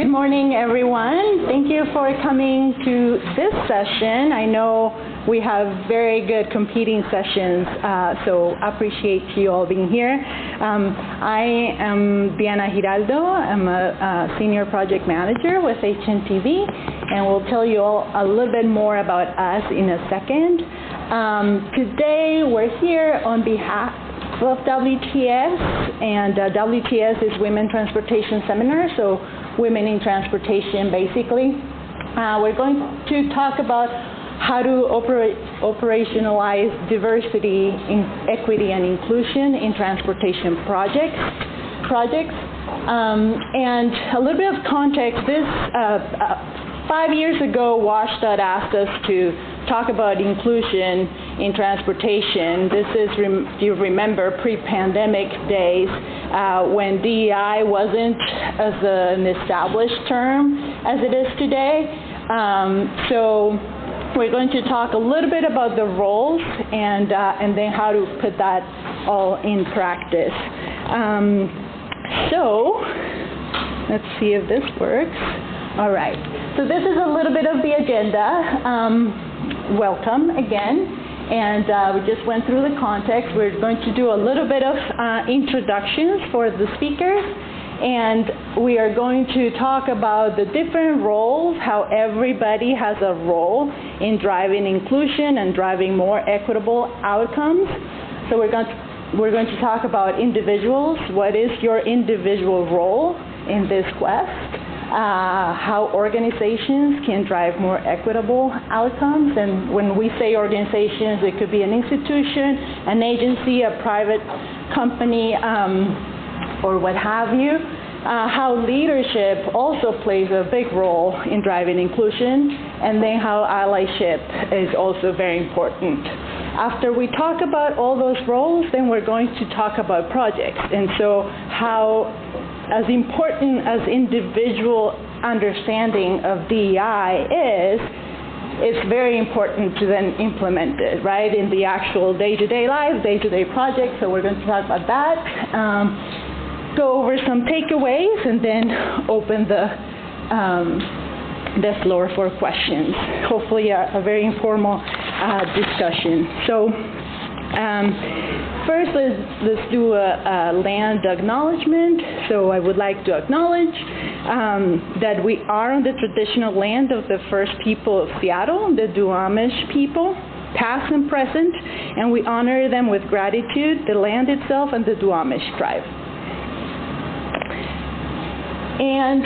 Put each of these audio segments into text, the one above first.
Good morning, everyone. Thank you for coming to this session. I know we have very good competing sessions, so appreciate you all being here. I am Diana Giraldo. I'm a senior project manager with HNTV, and we'll tell you all a little bit more about us in a second. Today, we're here on behalf of WTS, and WTS is Women Transportation Seminar, so Women in Transportation, basically. We're going to talk about how to operationalize diversity, equity, and inclusion in transportation projects. And a little bit of context, this 5 years ago, WashDOT asked us to talk about inclusion in transportation. This is, you remember, pre-pandemic days when DEI wasn't as an established term as it is today. So we're going to talk a little bit about the roles and then how to put that all in practice. So let's see if this works. All right. So this is a little bit of the agenda. Welcome again. And we just went through the context. We're going to do a little bit of introductions for the speakers. And we are going to talk about the different roles, how everybody has a role in driving inclusion and driving more equitable outcomes. So we're going to talk about individuals. What is your individual role in this quest? How organizations can drive more equitable outcomes. And when we say organizations, it could be an institution, an agency, a private company, or what have you. How leadership also plays a big role in driving inclusion, and then how allyship is also very important. After we talk about all those roles, then we're going to talk about projects. And so how, as important as individual understanding of DEI is, it's very important to then implement it, right, in the actual day-to-day life, day-to-day projects. So we're going to talk about that. Go over some takeaways, and then open the floor for questions. Hopefully a very informal discussion. So first, let's do a land acknowledgement. So I would like to acknowledge that we are on the traditional land of the first people of Seattle, the Duwamish people, past and present, and we honor them with gratitude, the land itself and the Duwamish tribe. And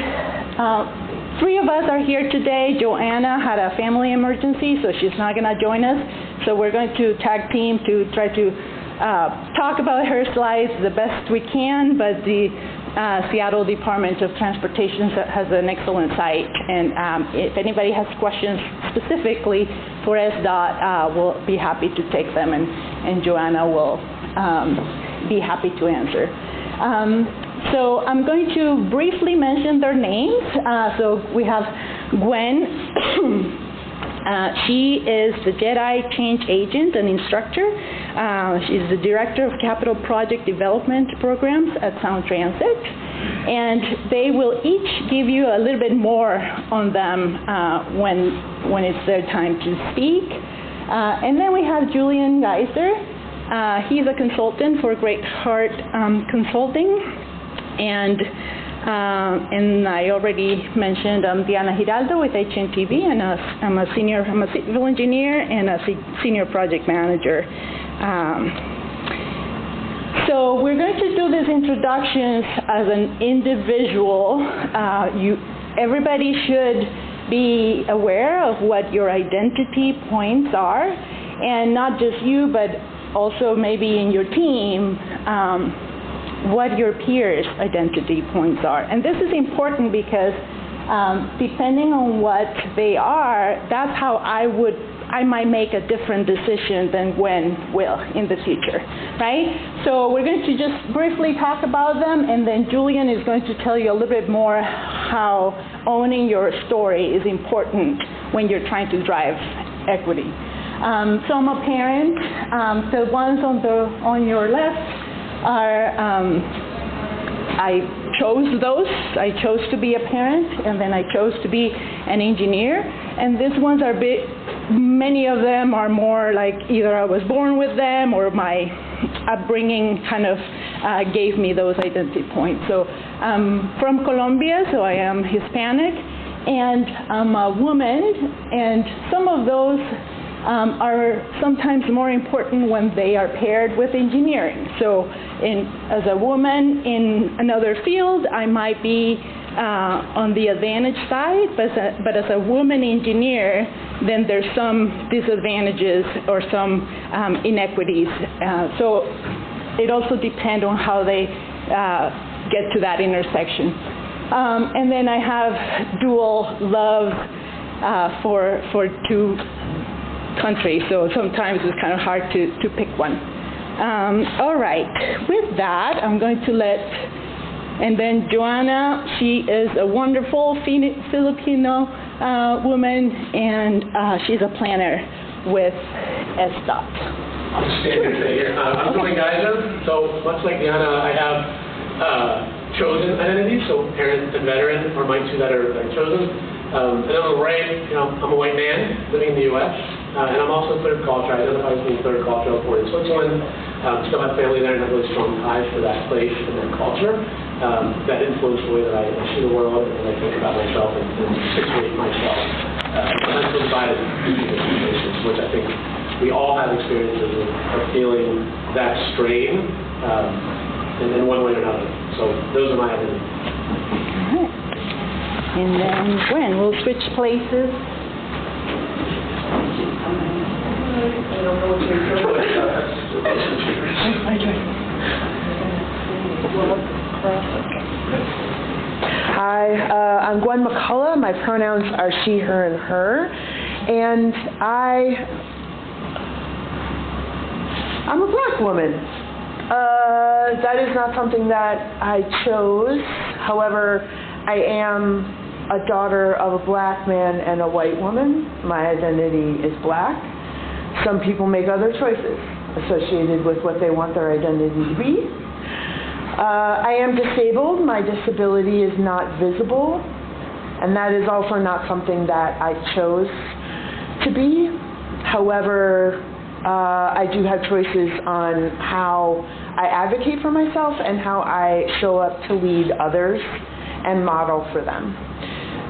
three of us are here today. Joanna had a family emergency, so she's not going to join us. So we're going to tag team to try to talk about her slides the best we can, but the Seattle Department of Transportation has an excellent site. And if anybody has questions specifically for SDOT, we'll be happy to take them, and Joanna will be happy to answer. So I'm going to briefly mention their names. So we have Gwen. She is the JEDI Change Agent and Instructor. She's the Director of Capital Project Development Programs at Sound Transit. And they will each give you a little bit more on them when it's their time to speak. And then we have Julian Geiser. He's a consultant for Great Heart Consulting. And I already mentioned Diana Giraldo with HNTV, and I'm a civil engineer and a senior project manager. So we're going to do these introductions as an individual. Everybody should be aware of what your identity points are, and not just you, but also maybe in your team, what your peers' identity points are. And this is important because depending on what they are, that's how I might make a different decision than Gwen will in the future, right? So we're going to just briefly talk about them, and then Julian is going to tell you a little bit more how owning your story is important when you're trying to drive equity. So I'm a parent. The ones on your left are I chose those. I chose to be a parent, and then I chose to be an engineer. And these ones are many of them are more like either I was born with them or my upbringing kind of gave me those identity points. So I'm from Colombia, so I am Hispanic, and I'm a woman, and some of those are sometimes more important when they are paired with engineering. So as a woman in another field, I might be on the advantage side, but as a woman engineer, then there's some disadvantages or some inequities. So it also depends on how they get to that intersection. And then I have dual love for two countries, so sometimes it's kind of hard to pick one. All right, with that, I'm going to and then Joanna, she is a wonderful Filipino woman, and she's a planner with SDOT. I'll just stand here and say here. I'm Tony Geiser, so much like Diana, I have chosen identities, so parent and veteran are my two that are chosen. And then on the right, I'm a white man living in the U.S., and I'm also third culture. I identify as being third culture. I was born in Switzerland, still have family there and have really strong ties to that place and that culture that influence the way that I see the world and I think about myself and situate myself. And that's inside of each of the situations, which I think we all have experiences of feeling that strain in one way or another. So those are my identities. All right. And then Gwen, we'll switch places. Hi, I'm Gwen McCullough. My pronouns are she, her, and her. And I'm a black woman. That is not something that I chose. However, I am a daughter of a black man and a white woman. My identity is black. Some people make other choices associated with what they want their identity to be. I am disabled. My disability is not visible, and that is also not something that I chose to be. However, I do have choices on how I advocate for myself and how I show up to lead others and model for them.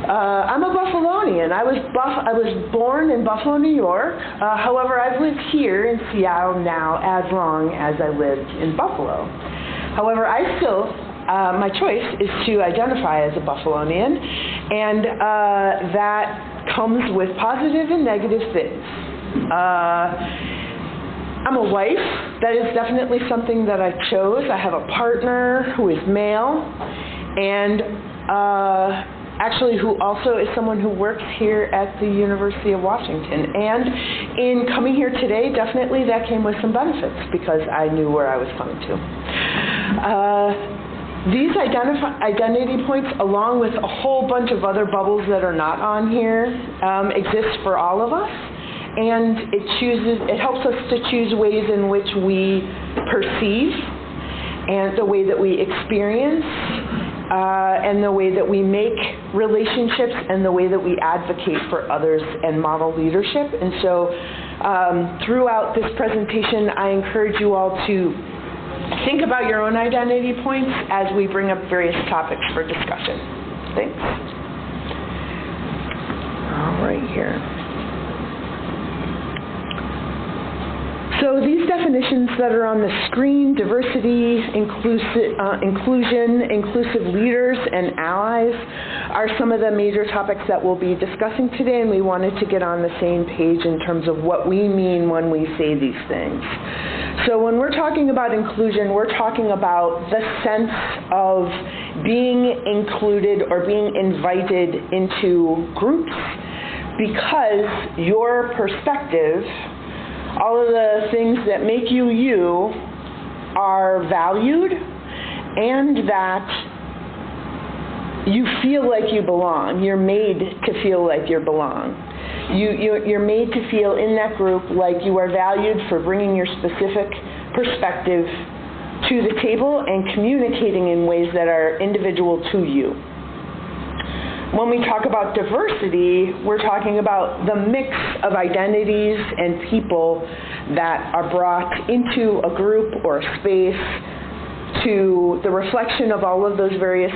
I'm a Buffalonian. I was born in Buffalo, New York. However, I've lived here in Seattle now as long as I lived in Buffalo. However, I still, my choice is to identify as a Buffalonian, and that comes with positive and negative things. I'm a wife. That is definitely something that I chose. I have a partner who is male, and actually who also is someone who works here at the University of Washington. And in coming here today, definitely that came with some benefits because I knew where I was coming to. These identity points, along with a whole bunch of other bubbles that are not on here, exist for all of us. And it helps us to choose ways in which we perceive and the way that we experience and the way that we make relationships and the way that we advocate for others and model leadership. And so throughout this presentation, I encourage you all to think about your own identity points as we bring up various topics for discussion. Thanks. All right, here. So these definitions that are on the screen, diversity, inclusion, inclusive leaders, and allies, are some of the major topics that we'll be discussing today, and we wanted to get on the same page in terms of what we mean when we say these things. So when we're talking about inclusion, we're talking about the sense of being included or being invited into groups because your perspective, all of the things that make you you, are valued, and that you feel like you belong. You're made to feel like you belong. You're made to feel in that group like you are valued for bringing your specific perspective to the table and communicating in ways that are individual to you. When we talk about diversity, we're talking about the mix of identities and people that are brought into a group or a space, to the reflection of all of those various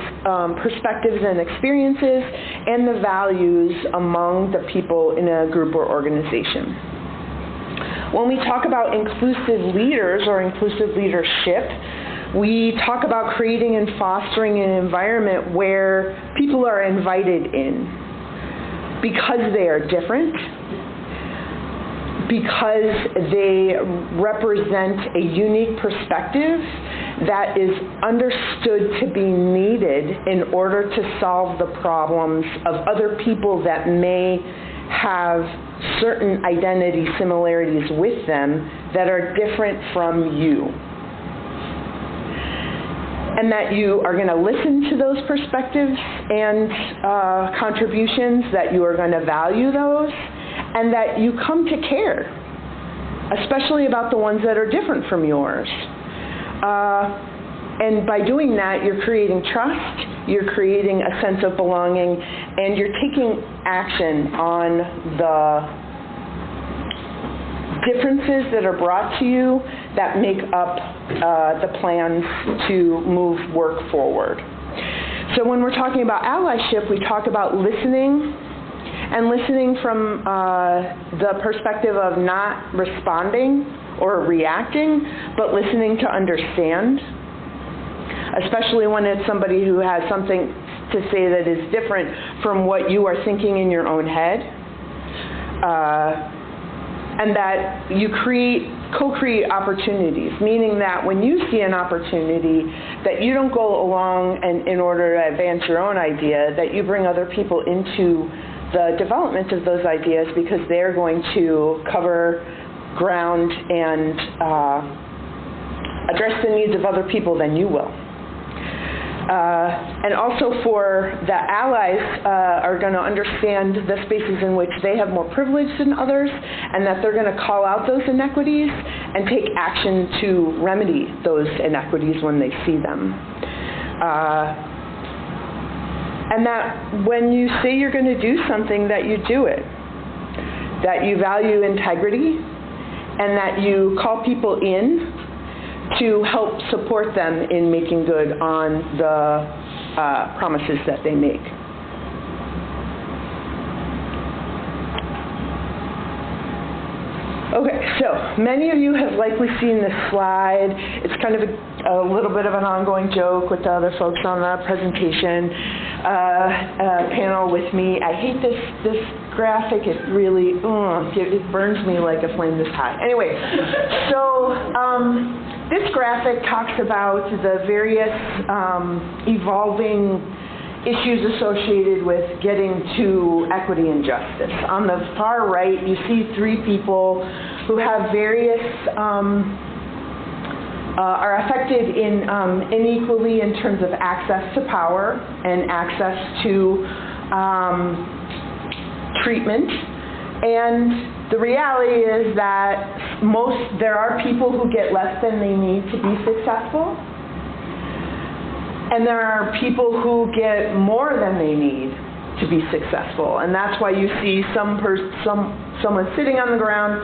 perspectives and experiences and the values among the people in a group or organization. When we talk about inclusive leaders or inclusive leadership, we talk about creating and fostering an environment where people are invited in because they are different, because they represent a unique perspective that is understood to be needed in order to solve the problems of other people that may have certain identity similarities with them that are different from you. And that you are going to listen to those perspectives and contributions, that you are going to value those, and that you come to care, especially about the ones that are different from yours. And by doing that, you're creating trust, you're creating a sense of belonging, and you're taking action on the differences that are brought to you that make up the plans to move work forward. So when we're talking about allyship, we talk about listening, and listening from the perspective of not responding or reacting, but listening to understand, especially when it's somebody who has something to say that is different from what you are thinking in your own head. And that you co-create opportunities, meaning that when you see an opportunity, that you don't go along and in order to advance your own idea, that you bring other people into the development of those ideas because they're going to cover ground and address the needs of other people than you will. And also for the allies are going to understand the spaces in which they have more privilege than others, and that they're going to call out those inequities and take action to remedy those inequities when they see them. And that when you say you're going to do something, that you do it, that you value integrity, and that you call people in to help support them in making good on the promises that they make. Okay, so many of you have likely seen this slide. It's kind of a little bit of an ongoing joke with the other folks on the presentation panel with me. I hate this graphic. It really, it burns me like a flame this high. Anyway, so this graphic talks about the various evolving issues associated with getting to equity and justice. On the far right, you see three people who have various, are affected unequally in terms of access to power and access to treatment. And the reality is that there are people who get less than they need to be successful. And there are people who get more than they need to be successful. And that's why you see someone sitting on the ground,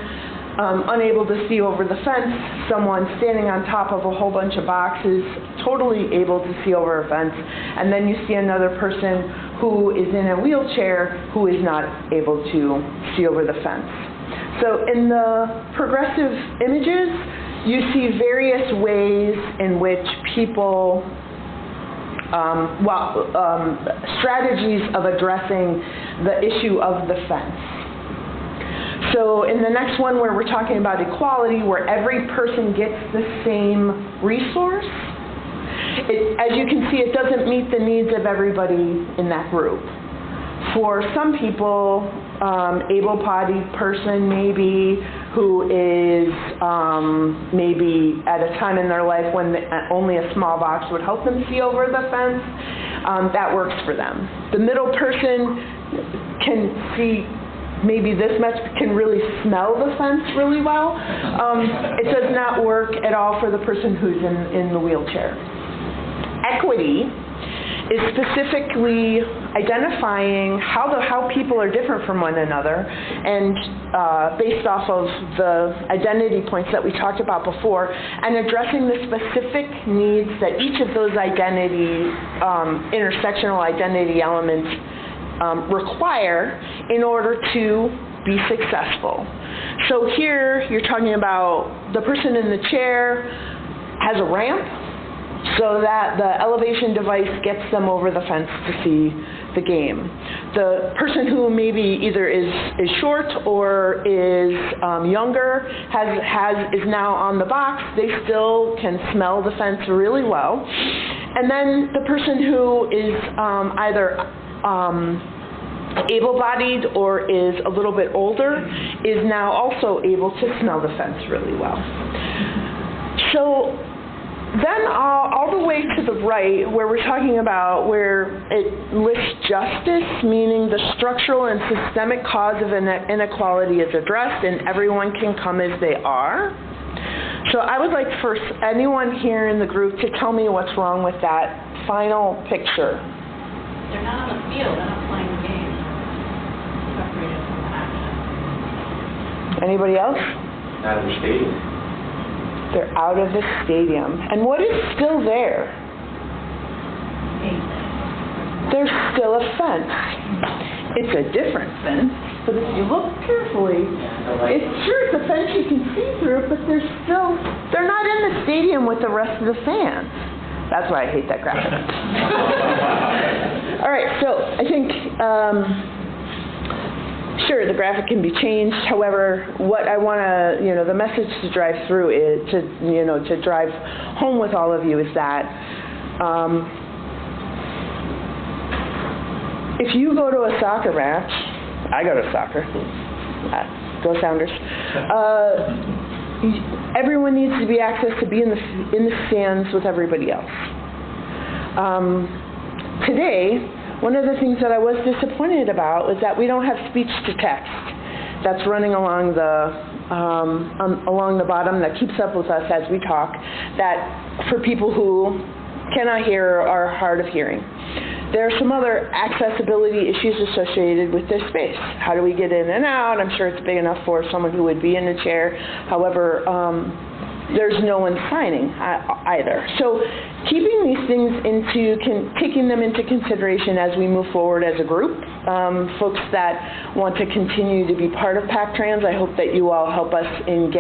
unable to see over the fence, someone standing on top of a whole bunch of boxes, totally able to see over a fence, and then you see another person who is in a wheelchair who is not able to see over the fence. So in the progressive images, you see various ways in which people strategies of addressing the issue of the fence. So in the next one, where we're talking about equality, where every person gets the same resource, as you can see, it doesn't meet the needs of everybody in that group. For some people, able-bodied person maybe, who is maybe at a time in their life when only a small box would help them see over the fence, that works for them. The middle person can see maybe this much can really smell the fence really well. It does not work at all for the person who's in the wheelchair. Equity is specifically identifying how people are different from one another, and based off of the identity points that we talked about before, and addressing the specific needs that each of those intersectional identity elements require in order to be successful. So here you're talking about the person in the chair has a ramp, so that the elevation device gets them over the fence to see the game. The person who maybe either is short or is younger is now on the box. They still can smell the fence really well. And then the person who is either able-bodied or is a little bit older is now also able to smell the fence really well. So then all the way to the right, where we're talking about where it lists justice, meaning the structural and systemic cause of inequality is addressed and everyone can come as they are. So I would like first anyone here in the group to tell me what's wrong with that final picture. They're not on the field, they're not playing the game. Separated from the action. Anybody else? Not in the stadium. They're out of the stadium. And what is still there? There's still a fence. It's a different fence, but if you look carefully, it's a fence you can see through, but they're not in the stadium with the rest of the fans. That's why I hate that graphic. All right, so I think, sure, the graphic can be changed. However, what I want to, the message to drive through is to drive home with all of you is that if you go to a soccer match, I go to soccer, go Sounders, everyone needs to be access to be in the stands with everybody else. Today, one of the things that I was disappointed about was that we don't have speech to text that's running along the bottom that keeps up with us as we talk, that for people who cannot hear or are hard of hearing. There are some other accessibility issues associated with this space. How do we get in and out? I'm sure it's big enough for someone who would be in a chair. However, there's no one signing either. So keeping these things taking them into consideration as we move forward as a group. Folks that want to continue to be part of PacTrans, I hope that you all help us in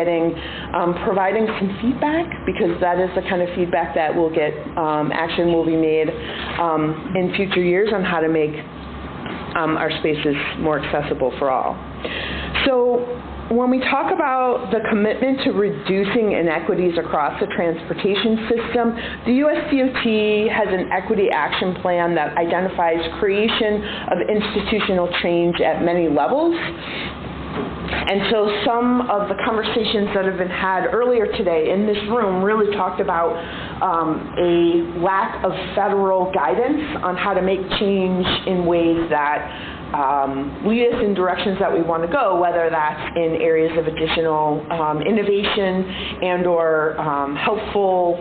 providing some feedback, because that is the kind of feedback that will get, action will be made in future years on how to make our spaces more accessible for all. So when we talk about the commitment to reducing inequities across the transportation system, the US DOT has an equity action plan that identifies creation of institutional change at many levels. And so some of the conversations that have been had earlier today in this room really talked about a lack of federal guidance on how to make change in ways that lead us in directions that we want to go, whether that's in areas of additional innovation and or helpful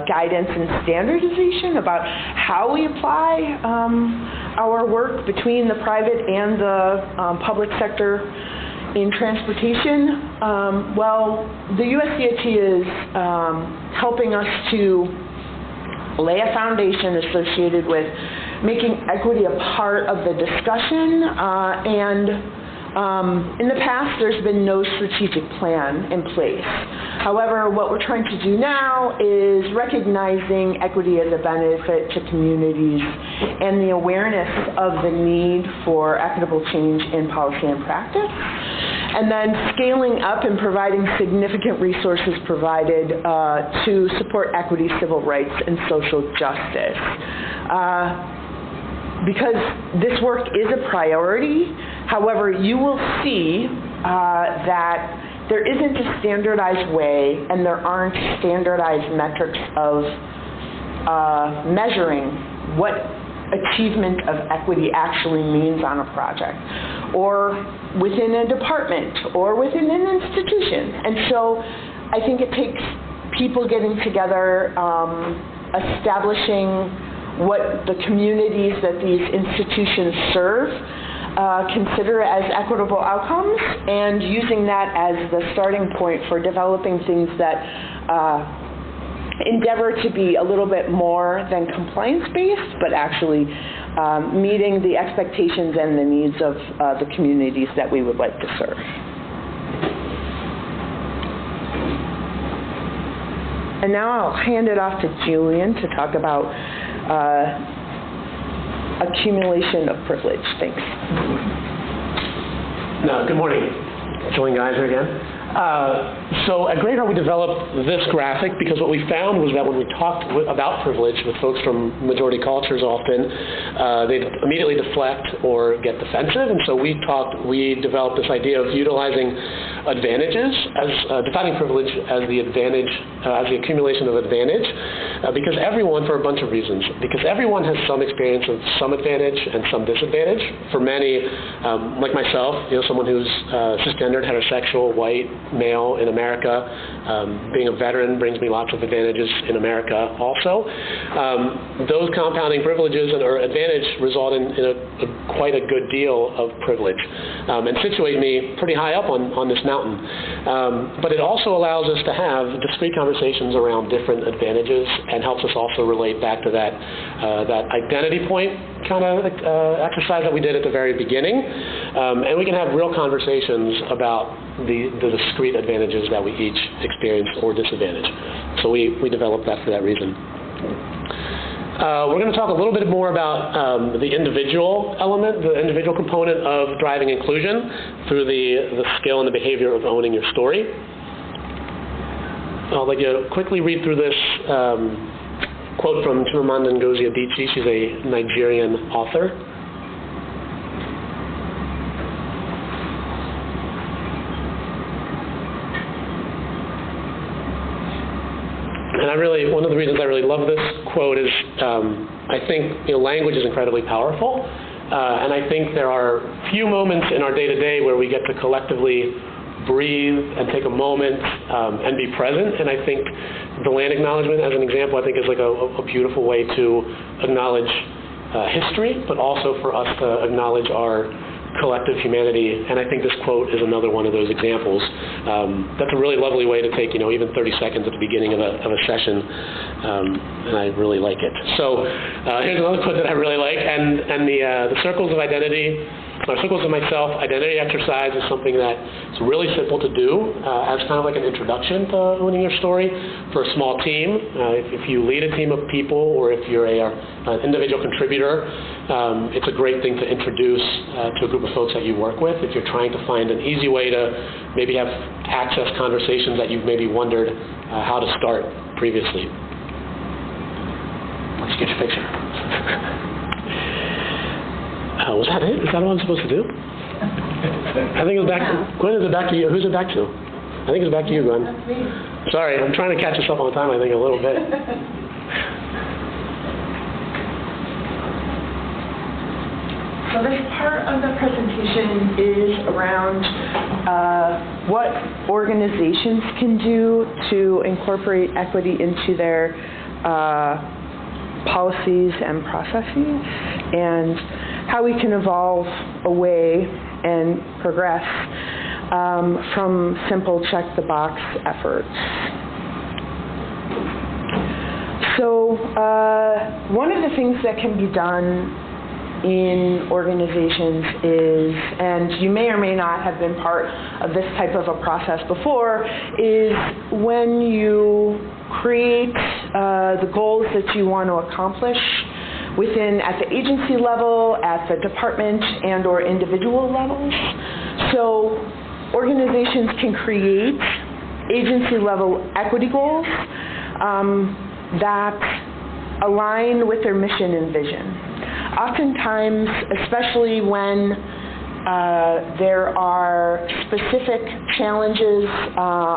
guidance and standardization about how we apply our work between the private and the public sector in transportation. Well, the US DOT is helping us to lay a foundation associated with making equity a part of the discussion, and in the past there's been no strategic plan in place. However, what we're trying to do now is recognizing equity as a benefit to communities and the awareness of the need for equitable change in policy and practice, and then scaling up and providing significant resources provided to support equity, civil rights, and social justice. Because this work is a priority, however, you will see that there isn't a standardized way and there aren't standardized metrics of measuring what achievement of equity actually means on a project. or within a department, or within an institution. And so I think it takes people getting together, establishing what the communities that these institutions serve consider as equitable outcomes, and using that as the starting point for developing things that endeavor to be a little bit more than compliance-based, but actually meeting the expectations and the needs of the communities that we would like to serve. And now I'll hand it off to Julian to talk about accumulation of privilege. Thanks. No, good morning. Julian Geiser again. So at Great Heart we developed this graphic because what we found was that when we talked about privilege with folks from majority cultures often, they'd immediately deflect or get defensive, and so we developed this idea of utilizing advantages as defining privilege as the advantage, as the accumulation of advantage, because everyone, for a bunch of reasons, because everyone has some experience of some advantage and some disadvantage. For many, like myself, someone who's cisgendered, heterosexual, white, male in America, being a veteran brings me lots of advantages in America also. Those compounding privileges or advantage result in quite a good deal of privilege and situate me pretty high up on this mountain. But it also allows us to have discrete conversations around different advantages and helps us also relate back to that identity point kind of exercise that we did at the very beginning. And we can have real conversations about the discrete advantages that we each experience or disadvantage. So we developed that for that reason. We're going to talk a little bit more about the individual element, the individual component of driving inclusion through the skill and the behavior of owning your story. I'll let you quickly read through this quote from Chimamanda Ngozi Adichie. She's a Nigerian author. And one of the reasons I really love this quote is I think language is incredibly powerful, and I think there are few moments in our day-to-day where we get to collectively breathe and take a moment and be present. And I think the land acknowledgement, as an example, I think is like a beautiful way to acknowledge history, but also for us to acknowledge our collective humanity, and I think this quote is another one of those examples. That's a really lovely way to take, even 30 seconds at the beginning of a session, and I really like it. So here's another quote that I really like, and the circles of identity, or circles of myself identity exercise is something that's really simple to do as kind of like an introduction to owning your story for a small team. If you lead a team of people, or if you're an individual contributor, it's a great thing to introduce to a group of folks that you work with if you're trying to find an easy way to maybe have access conversations that you've maybe wondered how to start previously. Let's get your picture. Was that it? Is that all I'm supposed to do? I think it was back to, Gwen, is it back to you? Who's it back to? I think it's back to you, Gwen. That's me. Sorry, I'm trying to catch us up on time, I think, a little bit. So this part of the presentation is around what organizations can do to incorporate equity into their policies and processes, and how we can evolve away and progress from simple check-the-box efforts. So one of the things that can be done in organizations is, and you may or may not have been part of this type of a process before, is when you create the goals that you want to accomplish at the agency level, at the department and or individual levels. So organizations can create agency level equity goals that align with their mission and vision. Oftentimes, especially when there are specific challenges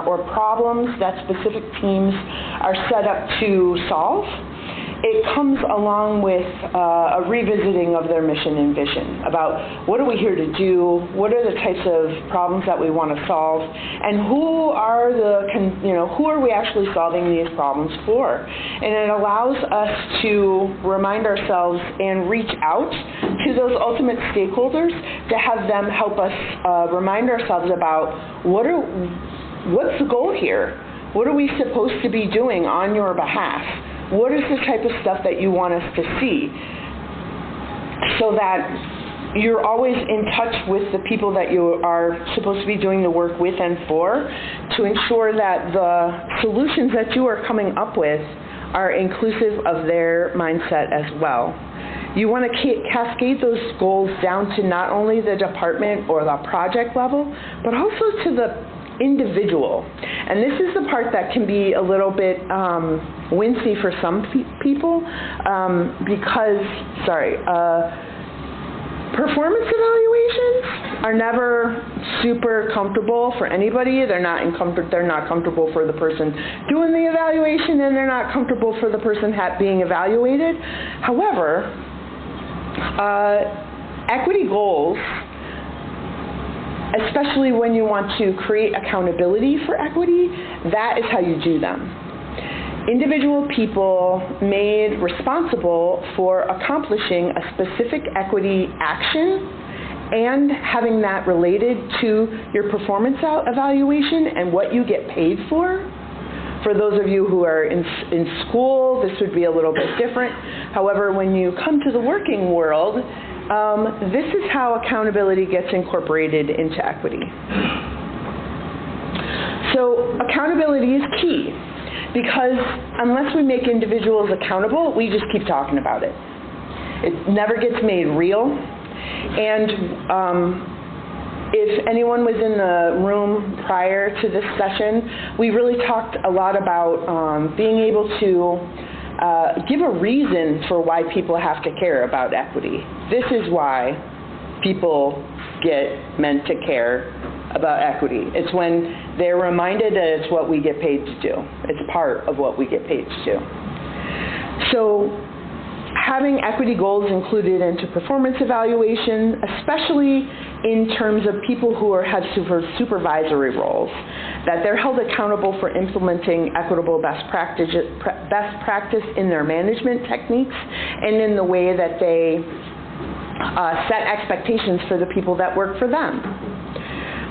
or problems that specific teams are set up to solve, it comes along with a revisiting of their mission and vision about what are we here to do, what are the types of problems that we want to solve, and who are we actually solving these problems for. And it allows us to remind ourselves and reach out to those ultimate stakeholders to have them help us remind ourselves about what's the goal here? What are we supposed to be doing on your behalf? What is the type of stuff that you want us to see? So that you're always in touch with the people that you are supposed to be doing the work with and for, to ensure that the solutions that you are coming up with are inclusive of their mindset as well. You want to cascade those goals down to not only the department or the project level, but also to the individual. And this is the part that can be a little bit wincy for some people because, performance evaluations are never super comfortable for anybody. They're not comfortable for the person doing the evaluation, and they're not comfortable for the person being evaluated. However, equity goals, especially when you want to create accountability for equity, that is how you do them. Individual people made responsible for accomplishing a specific equity action and having that related to your performance evaluation and what you get paid for. For those of you who are in school, this would be a little bit different. However, when you come to the working world, this is how accountability gets incorporated into equity. So accountability is key, because unless we make individuals accountable, we just keep talking about it. It never gets made real. And if anyone was in the room prior to this session, we really talked a lot about being able to give a reason for why people have to care about equity. This is why people get meant to care about equity. It's when they're reminded that it's what we get paid to do. It's part of what we get paid to do. So having equity goals included into performance evaluation, especially in terms of people who have supervisory roles, that they're held accountable for implementing equitable best practice in their management techniques and in the way that they set expectations for the people that work for them.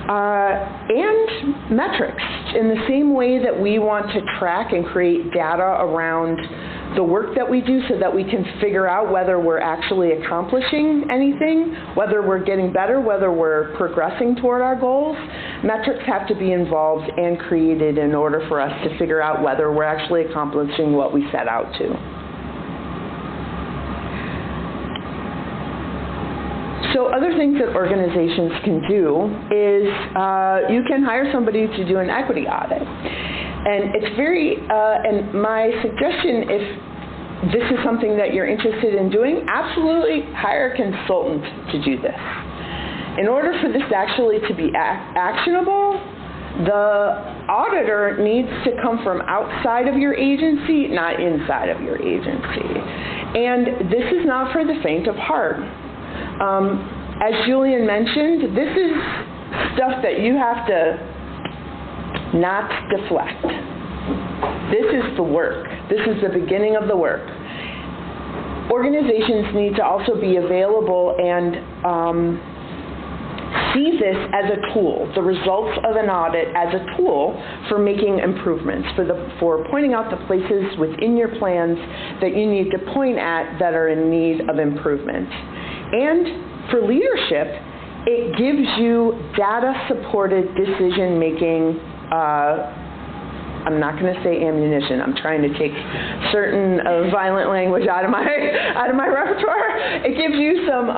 And metrics, in the same way that we want to track and create data around the work that we do so that we can figure out whether we're actually accomplishing anything, whether we're getting better, whether we're progressing toward our goals. Metrics have to be involved and created in order for us to figure out whether we're actually accomplishing what we set out to. So other things that organizations can do is you can hire somebody to do an equity audit. And it's and my suggestion, if this is something that you're interested in doing, absolutely hire a consultant to do this. In order for this actually to be actionable, the auditor needs to come from outside of your agency, not inside of your agency. And this is not for the faint of heart. As Julian mentioned, this is stuff that you have to not deflect. This is the work. This is the beginning of the work. Organizations need to also be available and see this as a tool, the results of an audit as a tool for making improvements, for pointing out the places within your plans that you need to point at that are in need of improvement. And for leadership, it gives you data-supported decision-making. I'm not going to say ammunition. I'm trying to take certain violent language out of my repertoire. It gives you some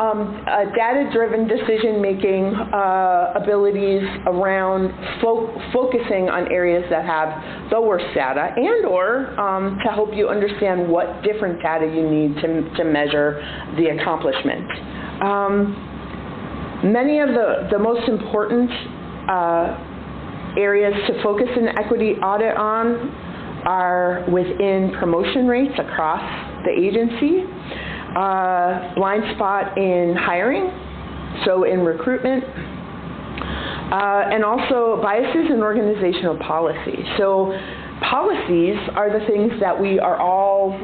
data-driven decision-making abilities around focusing on areas that have the worst data, and/or to help you understand what different data you need to measure the accomplishment. Many of the most important areas to focus an equity audit on are within promotion rates across the agency, blind spot in hiring, so in recruitment, and also biases in organizational policy. So policies are the things that we are all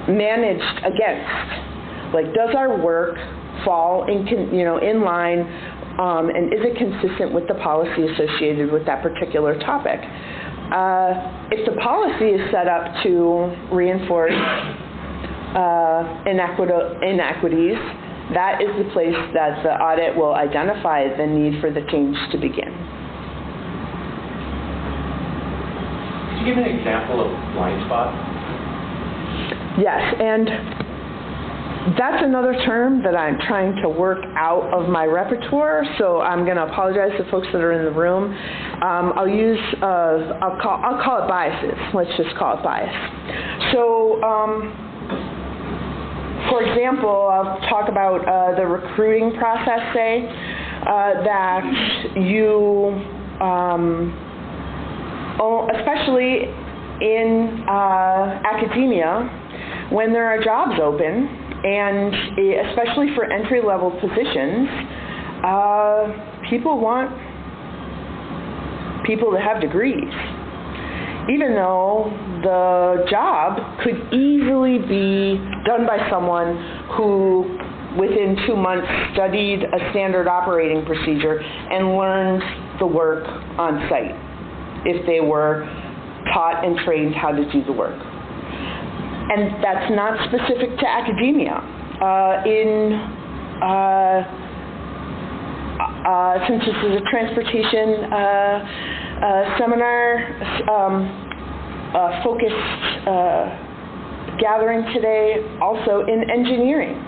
managed against. Like, does our work fall in line, and is it consistent with the policy associated with that particular topic? If the policy is set up to reinforce inequities, that is the place that the audit will identify the need for the change to begin. Could you give an example of blind spot? Yes, and that's another term that I'm trying to work out of my repertoire, so I'm going to apologize to folks that are in the room. I'll call it biases. Let's just call it bias. So, for example, I'll talk about the recruiting process, say, that you, especially in academia, when there are jobs open, and especially for entry-level positions, people want people to have degrees, even though the job could easily be done by someone who within 2 months studied a standard operating procedure and learned the work on site if they were taught and trained how to do the work. And that's not specific to academia. Since this is a transportation seminar focused gathering today, also in engineering,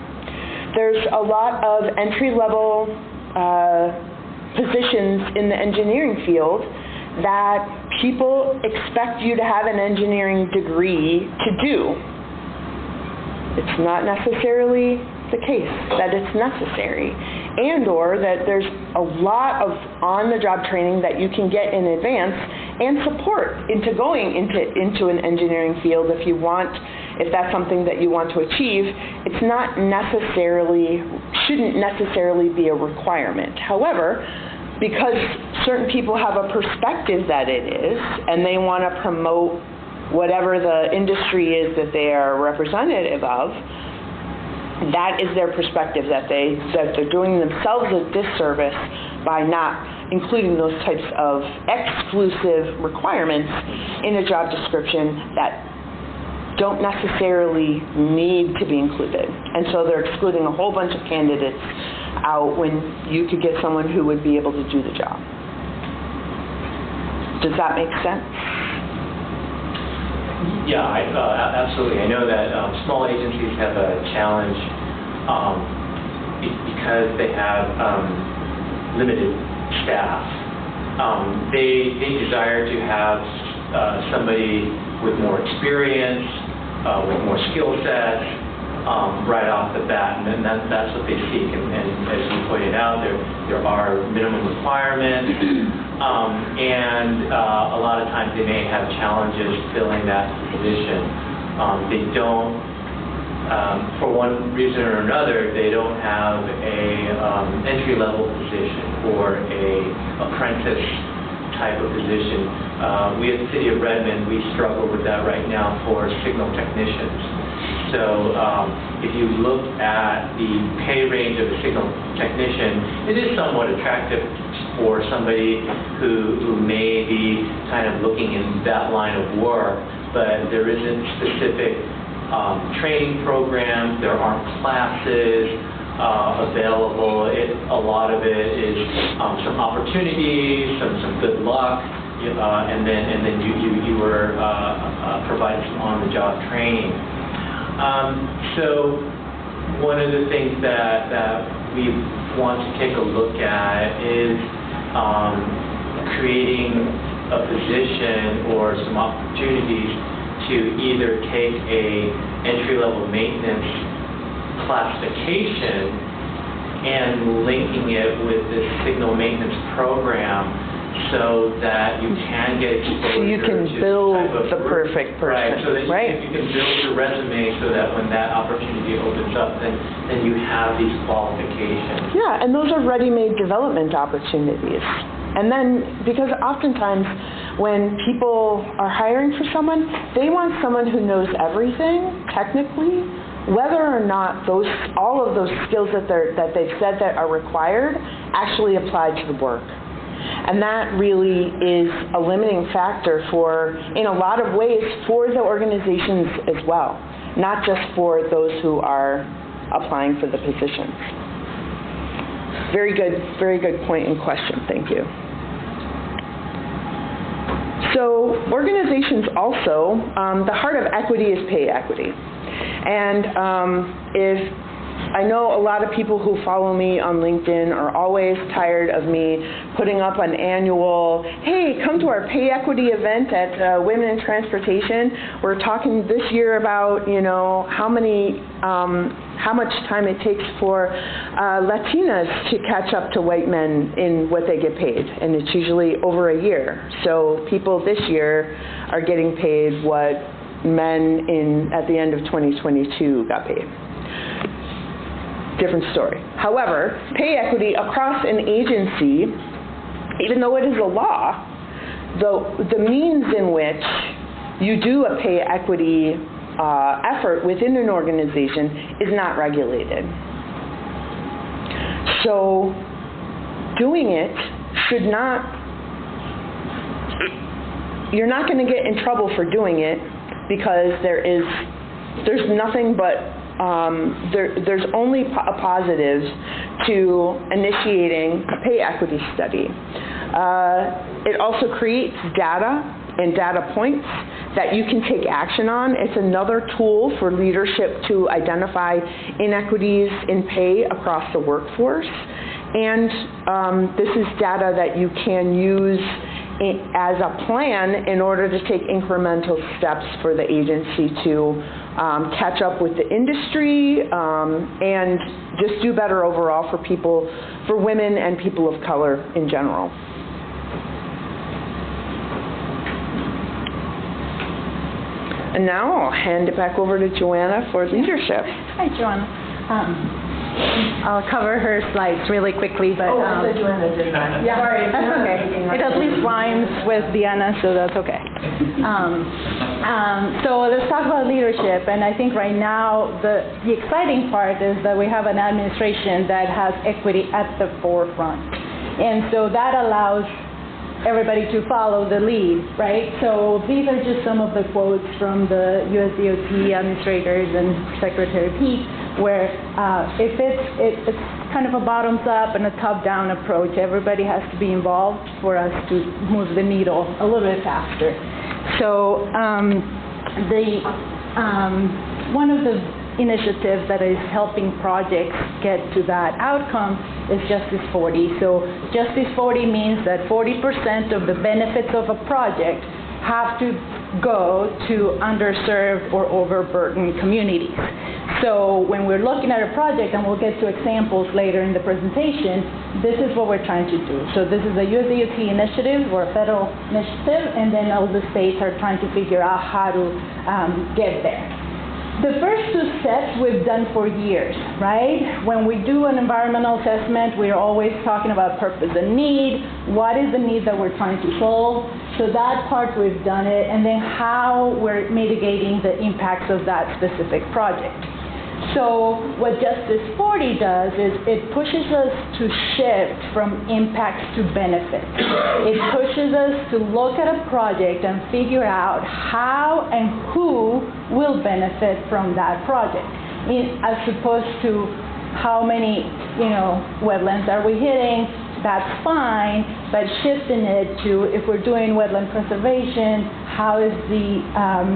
there's a lot of entry-level positions in the engineering field that people expect you to have an engineering degree to do. It's not necessarily the case that it's necessary, and or that there's a lot of on-the-job training that you can get in advance and support into going into an engineering field if that's something that you want to achieve. It's not shouldn't necessarily be a requirement. However, because certain people have a perspective that it is, and they want to promote whatever the industry is that they are representative of, that is their perspective, that they're doing themselves a disservice by not including those types of exclusive requirements in a job description that don't necessarily need to be included. And so they're excluding a whole bunch of candidates out when you could get someone who would be able to do the job. Does that make sense? Yeah, absolutely. I know that small agencies have a challenge because they have limited staff. They desire to have somebody with more experience, with more skill sets, right off the bat, and then that's what they seek. And as you pointed out, there are minimum requirements, and a lot of times they may have challenges filling that position. They don't, for one reason or another, they don't have a entry-level position or a apprentice type of position. We at the City of Redmond, we struggle with that right now for signal technicians. So if you look at the pay range of a signal technician, it is somewhat attractive for somebody who may be kind of looking in that line of work, but there isn't specific training programs, there aren't classes available. A lot of it is some opportunities, some good luck, and then you were provided some on-the-job training. So one of the things that we want to take a look at is creating a position or some opportunities to either take a entry-level maintenance classification and linking it with this signal maintenance program so that you can get exposure So you can to build type of the work. perfect Right, person, so that right? you can build your resume so that when that opportunity opens up, then you have these qualifications. Yeah, and those are ready-made development opportunities. And then, because oftentimes when people are hiring for someone, they want someone who knows everything technically, whether or not all of those skills that they've said that are required actually apply to the work. And that really is a limiting factor in a lot of ways, for the organizations as well, not just for those who are applying for the positions. Very good point and question. Thank you. So organizations also, the heart of equity is pay equity. And I know a lot of people who follow me on LinkedIn are always tired of me putting up an annual, hey, come to our pay equity event at Women in Transportation. We're talking this year about, how much time it takes for Latinas to catch up to white men in what they get paid. And it's usually over a year. So people this year are getting paid what men at the end of 2022 got paid. Different story. However, pay equity across an agency, even though it is a law, the means in which you do a pay equity effort within an organization is not regulated. So doing it should not, you're not going to get in trouble for doing it, because there's nothing but there's only a positive to initiating a pay equity study. It also creates data and data points that you can take action on. It's another tool for leadership to identify inequities in pay across the workforce. And this is data that you can use as a plan in order to take incremental steps for the agency to catch up with the industry and just do better overall for women and people of color in general. And now I'll hand it back over to Joanna for leadership. Hi, Joanna. I'll cover her slides really quickly, but Joanna did that. Yeah. Sorry, that's okay. It at least rhymes with Deanna, so that's okay. So let's talk about leadership, and I think right now the exciting part is that we have an administration that has equity at the forefront, and so that allows everybody to follow the lead, right? So these are just some of the quotes from the US DOT administrators and Secretary Pete, where if it's kind of a bottoms-up and a top-down approach. Everybody has to be involved for us to move the needle a little bit faster. So one of the initiatives that is helping projects get to that outcome is Justice 40. So Justice 40 means that 40% of the benefits of a project have to go to underserved or overburdened communities. So when we're looking at a project, and we'll get to examples later in the presentation, this is what we're trying to do. So this is a USDOT initiative or a federal initiative, and then all the states are trying to figure out how to get there. The first two steps we've done for years, right? When we do an environmental assessment, we're always talking about purpose and need. What is the need that we're trying to solve? So that part we've done it, and then how we're mitigating the impacts of that specific project. So what Justice 40 does is it pushes us to shift from impacts to benefits. It pushes us to look at a project and figure out how and who will benefit from that project. I mean, as opposed to how many, wetlands are we hitting, that's fine, but shifting it to, if we're doing wetland preservation, how is the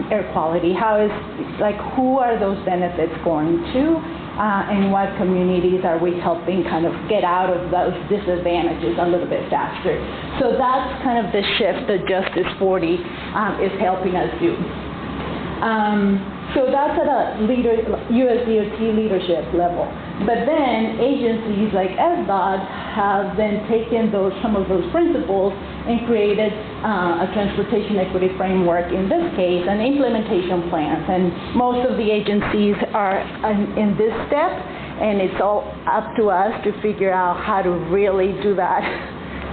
air quality? Who are those benefits going to? And what communities are we helping kind of get out of those disadvantages a little bit faster? So that's kind of the shift that Justice 40 is helping us do. So that's at a USDOT leadership level. But then agencies like SDOT have then taken some of those principles and created a transportation equity framework, in this case, and implementation plans. And most of the agencies are in this step, and it's all up to us to figure out how to really do that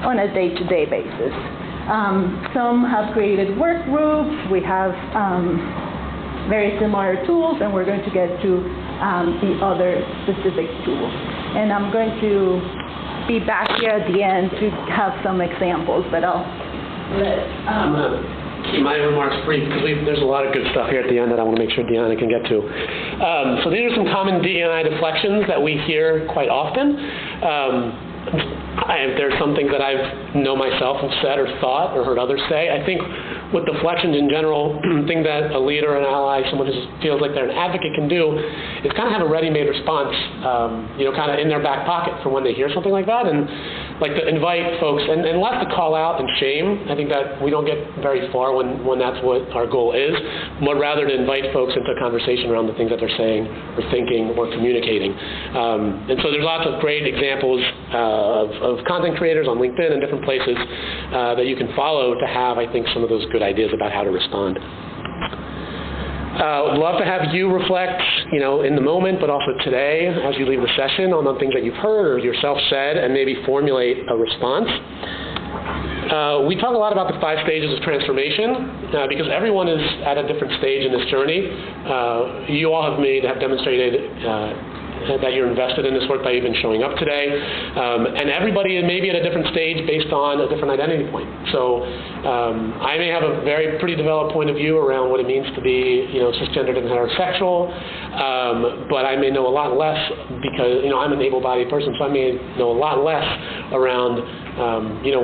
on a day-to-day basis. Some have created work groups. We have very similar tools, and we're going to get to the other specific tools. And I'm going to be back here at the end to have some examples, but I'll let... I'm going to keep my remarks brief because there's a lot of good stuff here at the end that I want to make sure Deanna can get to. So these are some common DEI deflections that we hear quite often. There's some things that I know myself have said or thought or heard others say. I think with deflections in general, thing that a leader, an ally, someone who feels like they're an advocate can do is kind of have a ready-made response, kind of in their back pocket for when they hear something like that, and like to invite folks, and less to call out and shame. I think that we don't get very far when that's what our goal is, but rather to invite folks into a conversation around the things that they're saying or thinking or communicating. And so there's lots of great examples of content creators on LinkedIn and different places that you can follow to have, I think, some of those good ideas about how to respond. Would love to have you reflect, in the moment, but also today as you leave the session on the things that you've heard or yourself said, and maybe formulate a response. We talk a lot about the 5 stages of transformation because everyone is at a different stage in this journey. You all have demonstrated that you're invested in this work by even showing up today. And everybody may be at a different stage based on a different identity point. So I may have a pretty developed point of view around what it means to be cisgendered and heterosexual, but I may know a lot less because I'm an able-bodied person, so I may know a lot less around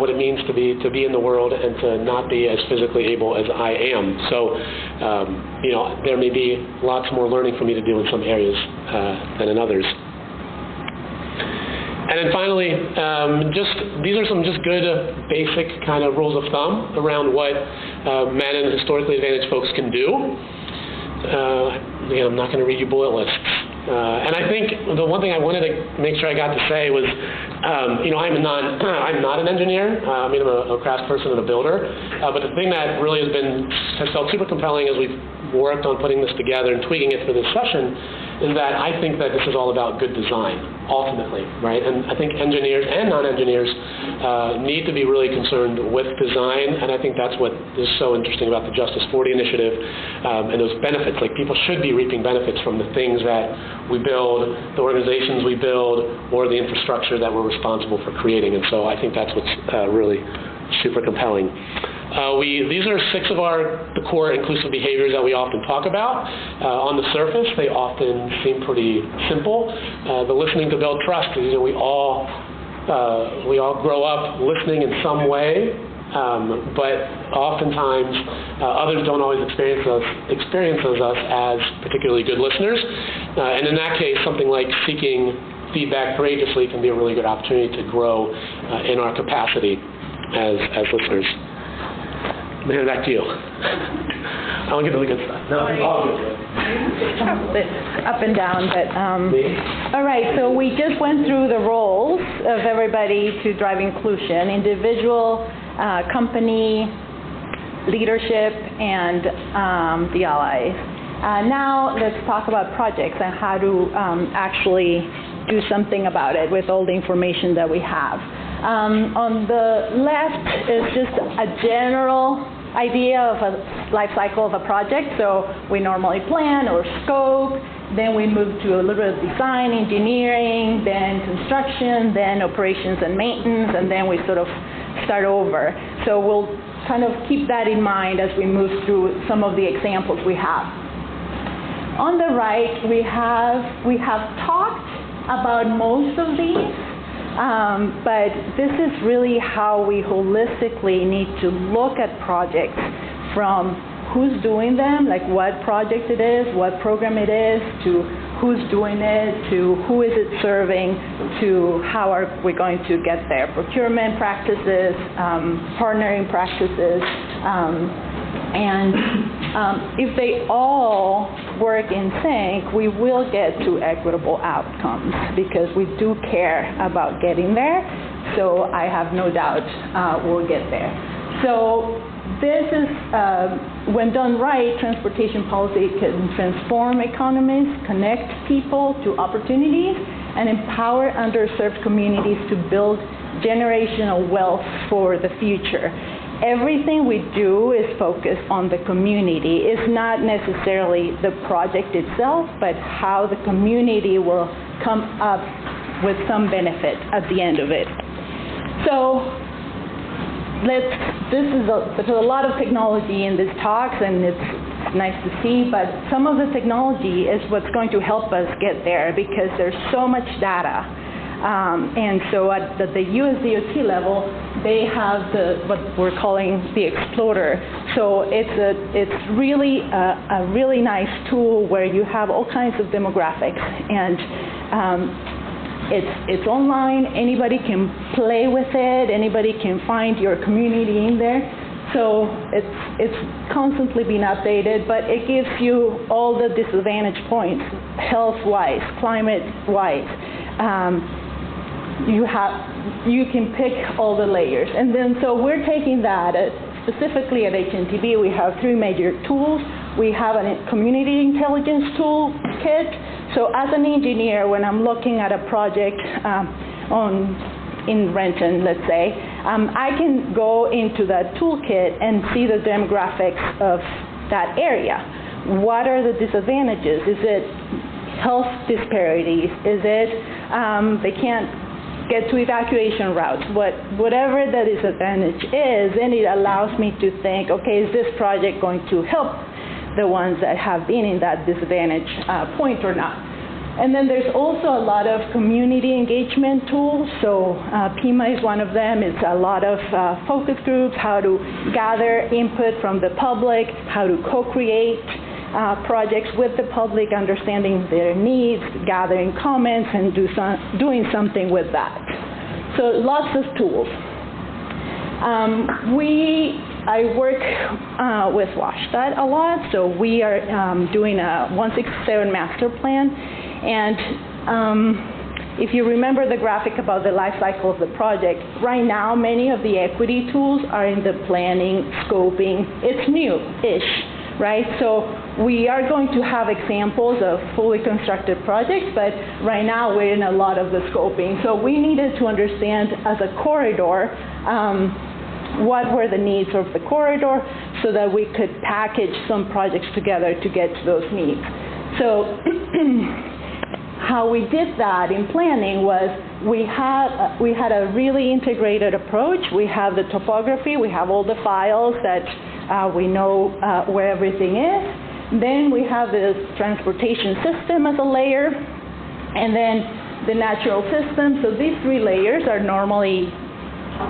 what it means to be in the world and to not be as physically able as I am. So there may be lots more learning for me to do in some areas than in others. And then finally, these are some just good basic kind of rules of thumb around what men and historically advantaged folks can do. Again, I'm not going to read you bullet lists. And I think the one thing I wanted to make sure I got to say was, I'm not an engineer. I'm a craftsperson and a builder. But the thing that really has felt super compelling as we've worked on putting this together and tweaking it for this session is that I think that this is all about good design, ultimately, right? And I think engineers and non-engineers need to be really concerned with design, and I think that's what is so interesting about the Justice 40 initiative and those benefits. Like, people should be reaping benefits from the things that we build, the organizations we build, or the infrastructure that we're responsible for creating. And so I think that's what's really super compelling. These are 6 of the core inclusive behaviors that we often talk about. On the surface, they often seem pretty simple. The listening to build trust. We all grow up listening in some way, but oftentimes others don't always experience us as particularly good listeners. And in that case, something like seeking feedback courageously can be a really good opportunity to grow in our capacity as listeners. I'm going to hand it back to you. I want to get to the good stuff. No, all good. Up and down, but all right. So we just went through the roles of everybody to drive inclusion: individual, company, leadership, and the allies. Now let's talk about projects and how to actually do something about it with all the information that we have. On the left is just a general idea of a life cycle of a project. So we normally plan or scope, then we move to a little bit of design, engineering, then construction, then operations and maintenance, and then we sort of start over. So we'll kind of keep that in mind as we move through some of the examples we have. On the right, we have talked about most of these. But this is really how we holistically need to look at projects, from who's doing them, like what project it is, what program it is, to who's doing it, to who is it serving, to how are we going to get there. Procurement practices, partnering practices, and if they all work in sync, we will get to equitable outcomes because we do care about getting there. So I have no doubt we'll get there. So this is, when done right, transportation policy can transform economies, connect people to opportunities, and empower underserved communities to build generational wealth for the future. Everything we do is focused on the community. It's not necessarily the project itself, but how the community will come up with some benefit at the end of it. So there's a lot of technology in these talks, and it's nice to see, but some of the technology is what's going to help us get there because there's so much data. And so at the USDOT level, they have what we're calling the Explorer. So it's really a really nice tool where you have all kinds of demographics, and it's online. Anybody can play with it. Anybody can find your community in there. So it's constantly being updated, but it gives you all the disadvantage points, health-wise, climate-wise. You can pick all the layers. And then so we're taking that, specifically at HNTB, we have 3 major tools. We have a community intelligence toolkit. So as an engineer, when I'm looking at a project in Renton, let's say, I can go into that toolkit and see the demographics of that area. What are the disadvantages? Is it health disparities? Is it they can't get to evacuation routes? Whatever the disadvantage is, then it allows me to think, okay, is this project going to help the ones that have been in that disadvantage point or not? And then there's also a lot of community engagement tools. So PIMA is one of them. It's a lot of focus groups, how to gather input from the public, how to co-create projects with the public, understanding their needs, gathering comments, and doing something with that. So lots of tools. I work with WashDOT a lot, so we are doing a 167 master plan. And if you remember the graphic about the life cycle of the project, right now many of the equity tools are in the planning, scoping. It's new-ish, right? So we are going to have examples of fully constructed projects, but right now we're in a lot of the scoping. So we needed to understand as a corridor what were the needs of the corridor so that we could package some projects together to get to those needs. So how we did that in planning was we had a really integrated approach. We have the topography, we have all the files that we know where everything is. Then we have the transportation system as a layer, and then the natural system. So these 3 layers are normally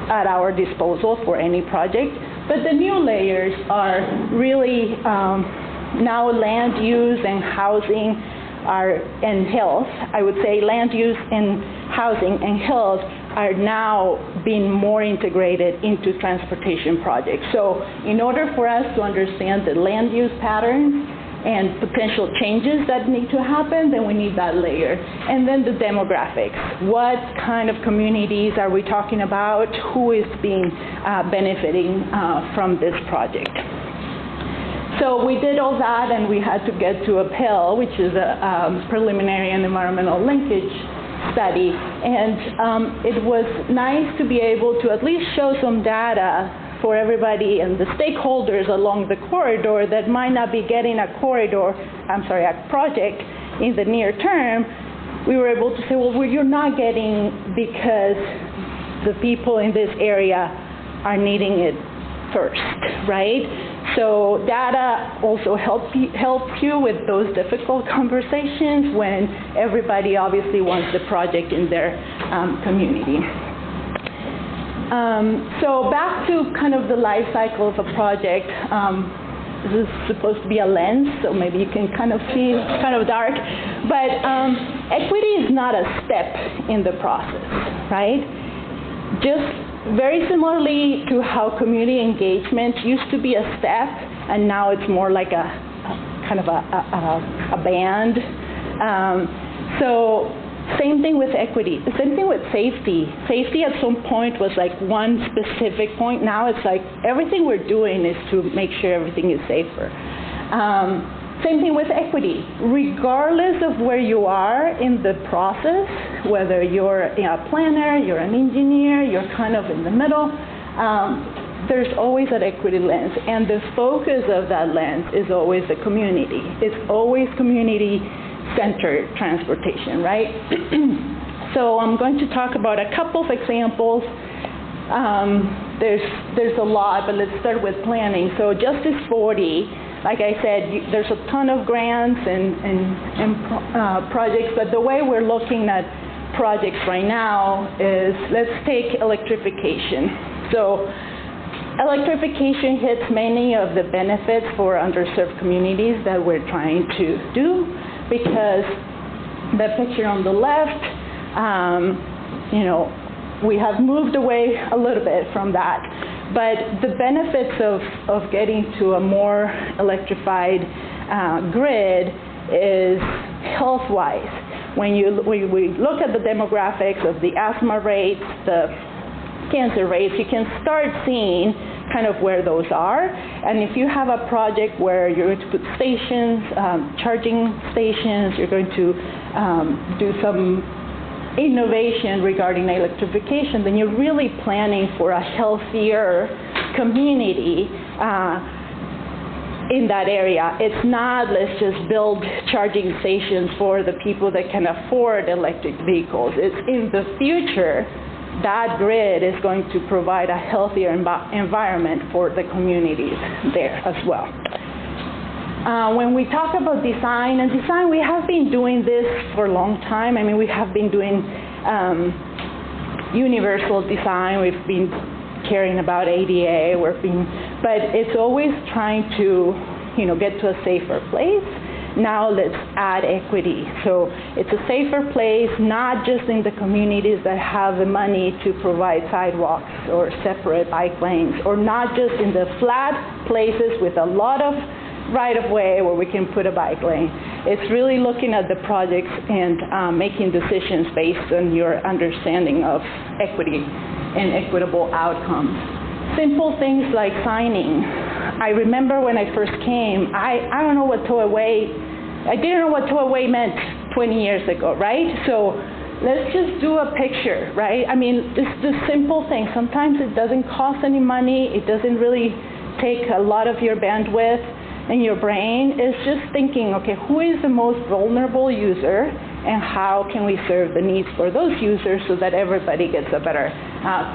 at our disposal for any project. But the new layers are really now land use and housing and health. I would say land use and housing and health are now being more integrated into transportation projects. So in order for us to understand the land use patterns and potential changes that need to happen, then we need that layer. And then the demographics. What kind of communities are we talking about? Who is being benefiting from this project? So we did all that, and we had to get to a PEL, which is a preliminary and environmental linkage study. And it was nice to be able to at least show some data for everybody and the stakeholders along the corridor that might not be getting a project in the near term. We were able to say, well, you're not getting because the people in this area are needing it first, right? So data also helps you with those difficult conversations when everybody obviously wants the project in their community. So back to kind of the life cycle of a project. This is supposed to be a lens, so maybe you can kind of see, it's kind of dark. But equity is not a step in the process, right? Just very similarly to how community engagement used to be a step, and now it's more like a kind of a band. So Same thing with equity. Same thing with safety. Safety at some point was like one specific point. Now it's like everything we're doing is to make sure everything is safer. Same thing with equity. Regardless of where you are in the process, whether you're a planner, you're an engineer, you're kind of in the middle, there's always an equity lens. And the focus of that lens is always the community. It's always community-centered transportation, right? So I'm going to talk about a couple of examples. There's a lot, but let's start with planning. So Justice 40, like I said, there's a ton of grants and projects, but the way we're looking at projects right now is, let's take electrification. So electrification hits many of the benefits for underserved communities that we're trying to do, because the picture on the left, we have moved away a little bit from that. But the benefits of getting to a more electrified grid is health-wise. When we look at the demographics of the asthma rates, the cancer rates, you can start seeing kind of where those are. And if you have a project where you're going to put stations, charging stations, you're going to do some innovation regarding electrification, then you're really planning for a healthier community in that area. It's not, let's just build charging stations for the people that can afford electric vehicles. It's in the future, that grid is going to provide a healthier environment for the communities there as well. When we talk about design, we have been doing this for a long time. I mean, we have been doing universal design. We've been caring about ADA. But it's always trying to, get to a safer place. Now let's add equity. So it's a safer place, not just in the communities that have the money to provide sidewalks or separate bike lanes, or not just in the flat places with a lot of right-of-way where we can put a bike lane. It's really looking at the projects and making decisions based on your understanding of equity and equitable outcomes. Simple things like signing. I remember when I first came, I didn't know what tow away meant 20 years ago, right? So let's just do a picture, right? I mean, this simple thing. Sometimes it doesn't cost any money. It doesn't really take a lot of your bandwidth in your brain. Is just thinking, okay, who is the most vulnerable user and how can we serve the needs for those users so that everybody gets a better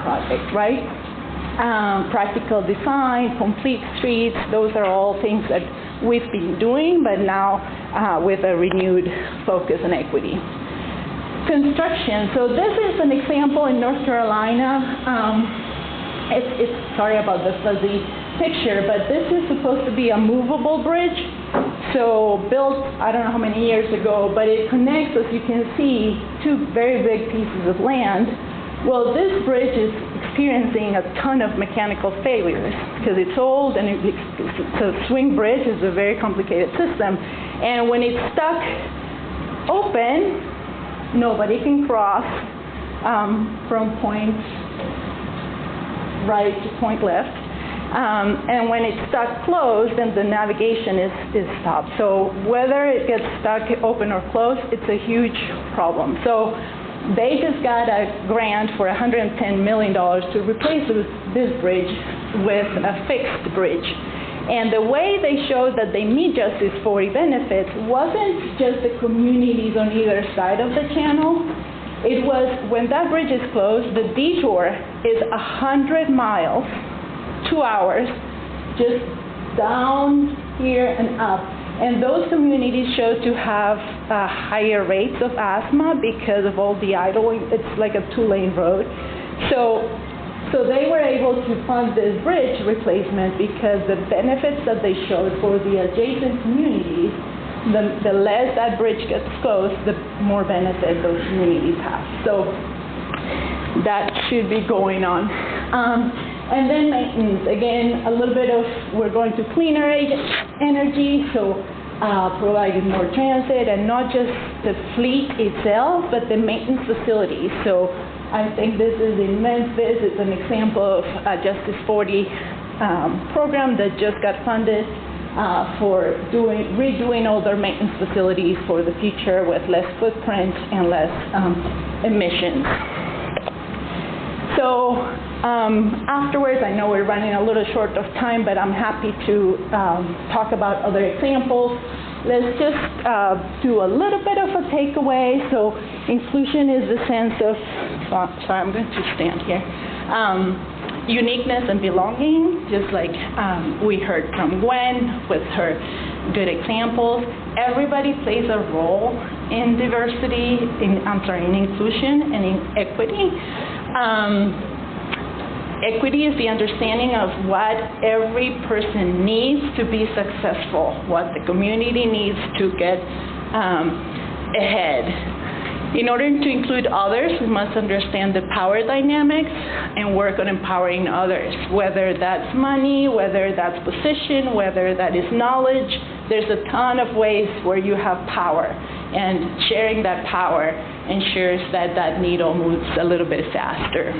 project, right? Practical design, complete streets, those are all things that we've been doing, but now with a renewed focus on equity. Construction. So this is an example in North Carolina. Sorry about the fuzzy picture, but this is supposed to be a movable bridge. So built, I don't know how many years ago, but it connects, as you can see, two very big pieces of land. Well, this bridge is experiencing a ton of mechanical failures because it's old and it's a swing bridge. It's a very complicated system. And when it's stuck open, nobody can cross from point right to point left. And when it's stuck closed, then the navigation is stopped. So whether it gets stuck open or closed, it's a huge problem. So they just got a grant for $110 million to replace this bridge with a fixed bridge. And the way they showed that they meet Justice 40 benefits wasn't just the communities on either side of the channel. It was when that bridge is closed, the detour is 100 miles, 2 hours, just down here and up. And those communities showed to have higher rates of asthma because of all the idling. It's like a 2-lane road. So they were able to fund this bridge replacement because the benefits that they showed for the adjacent communities, the less that bridge gets closed, the more benefit those communities have. So that should be going on. And then maintenance, again, a little bit of, we're going to cleaner energy, so providing more transit, and not just the fleet itself, but the maintenance facilities. So I think this is in Memphis. It's an example of a Justice 40 program that just got funded for redoing all their maintenance facilities for the future with less footprint and less emissions. So afterwards, I know we're running a little short of time, but I'm happy to talk about other examples. Let's just do a little bit of a takeaway. So inclusion is the sense of, sorry, I'm going to stand here. Uniqueness and belonging, just like we heard from Gwen with her good examples. Everybody plays a role in diversity, in inclusion and in equity. Equity is the understanding of what every person needs to be successful, what the community needs to get ahead. In order to include others, we must understand the power dynamics and work on empowering others, whether that's money, whether that's position, whether that is knowledge. There's a ton of ways where you have power, and sharing that power ensures that that needle moves a little bit faster.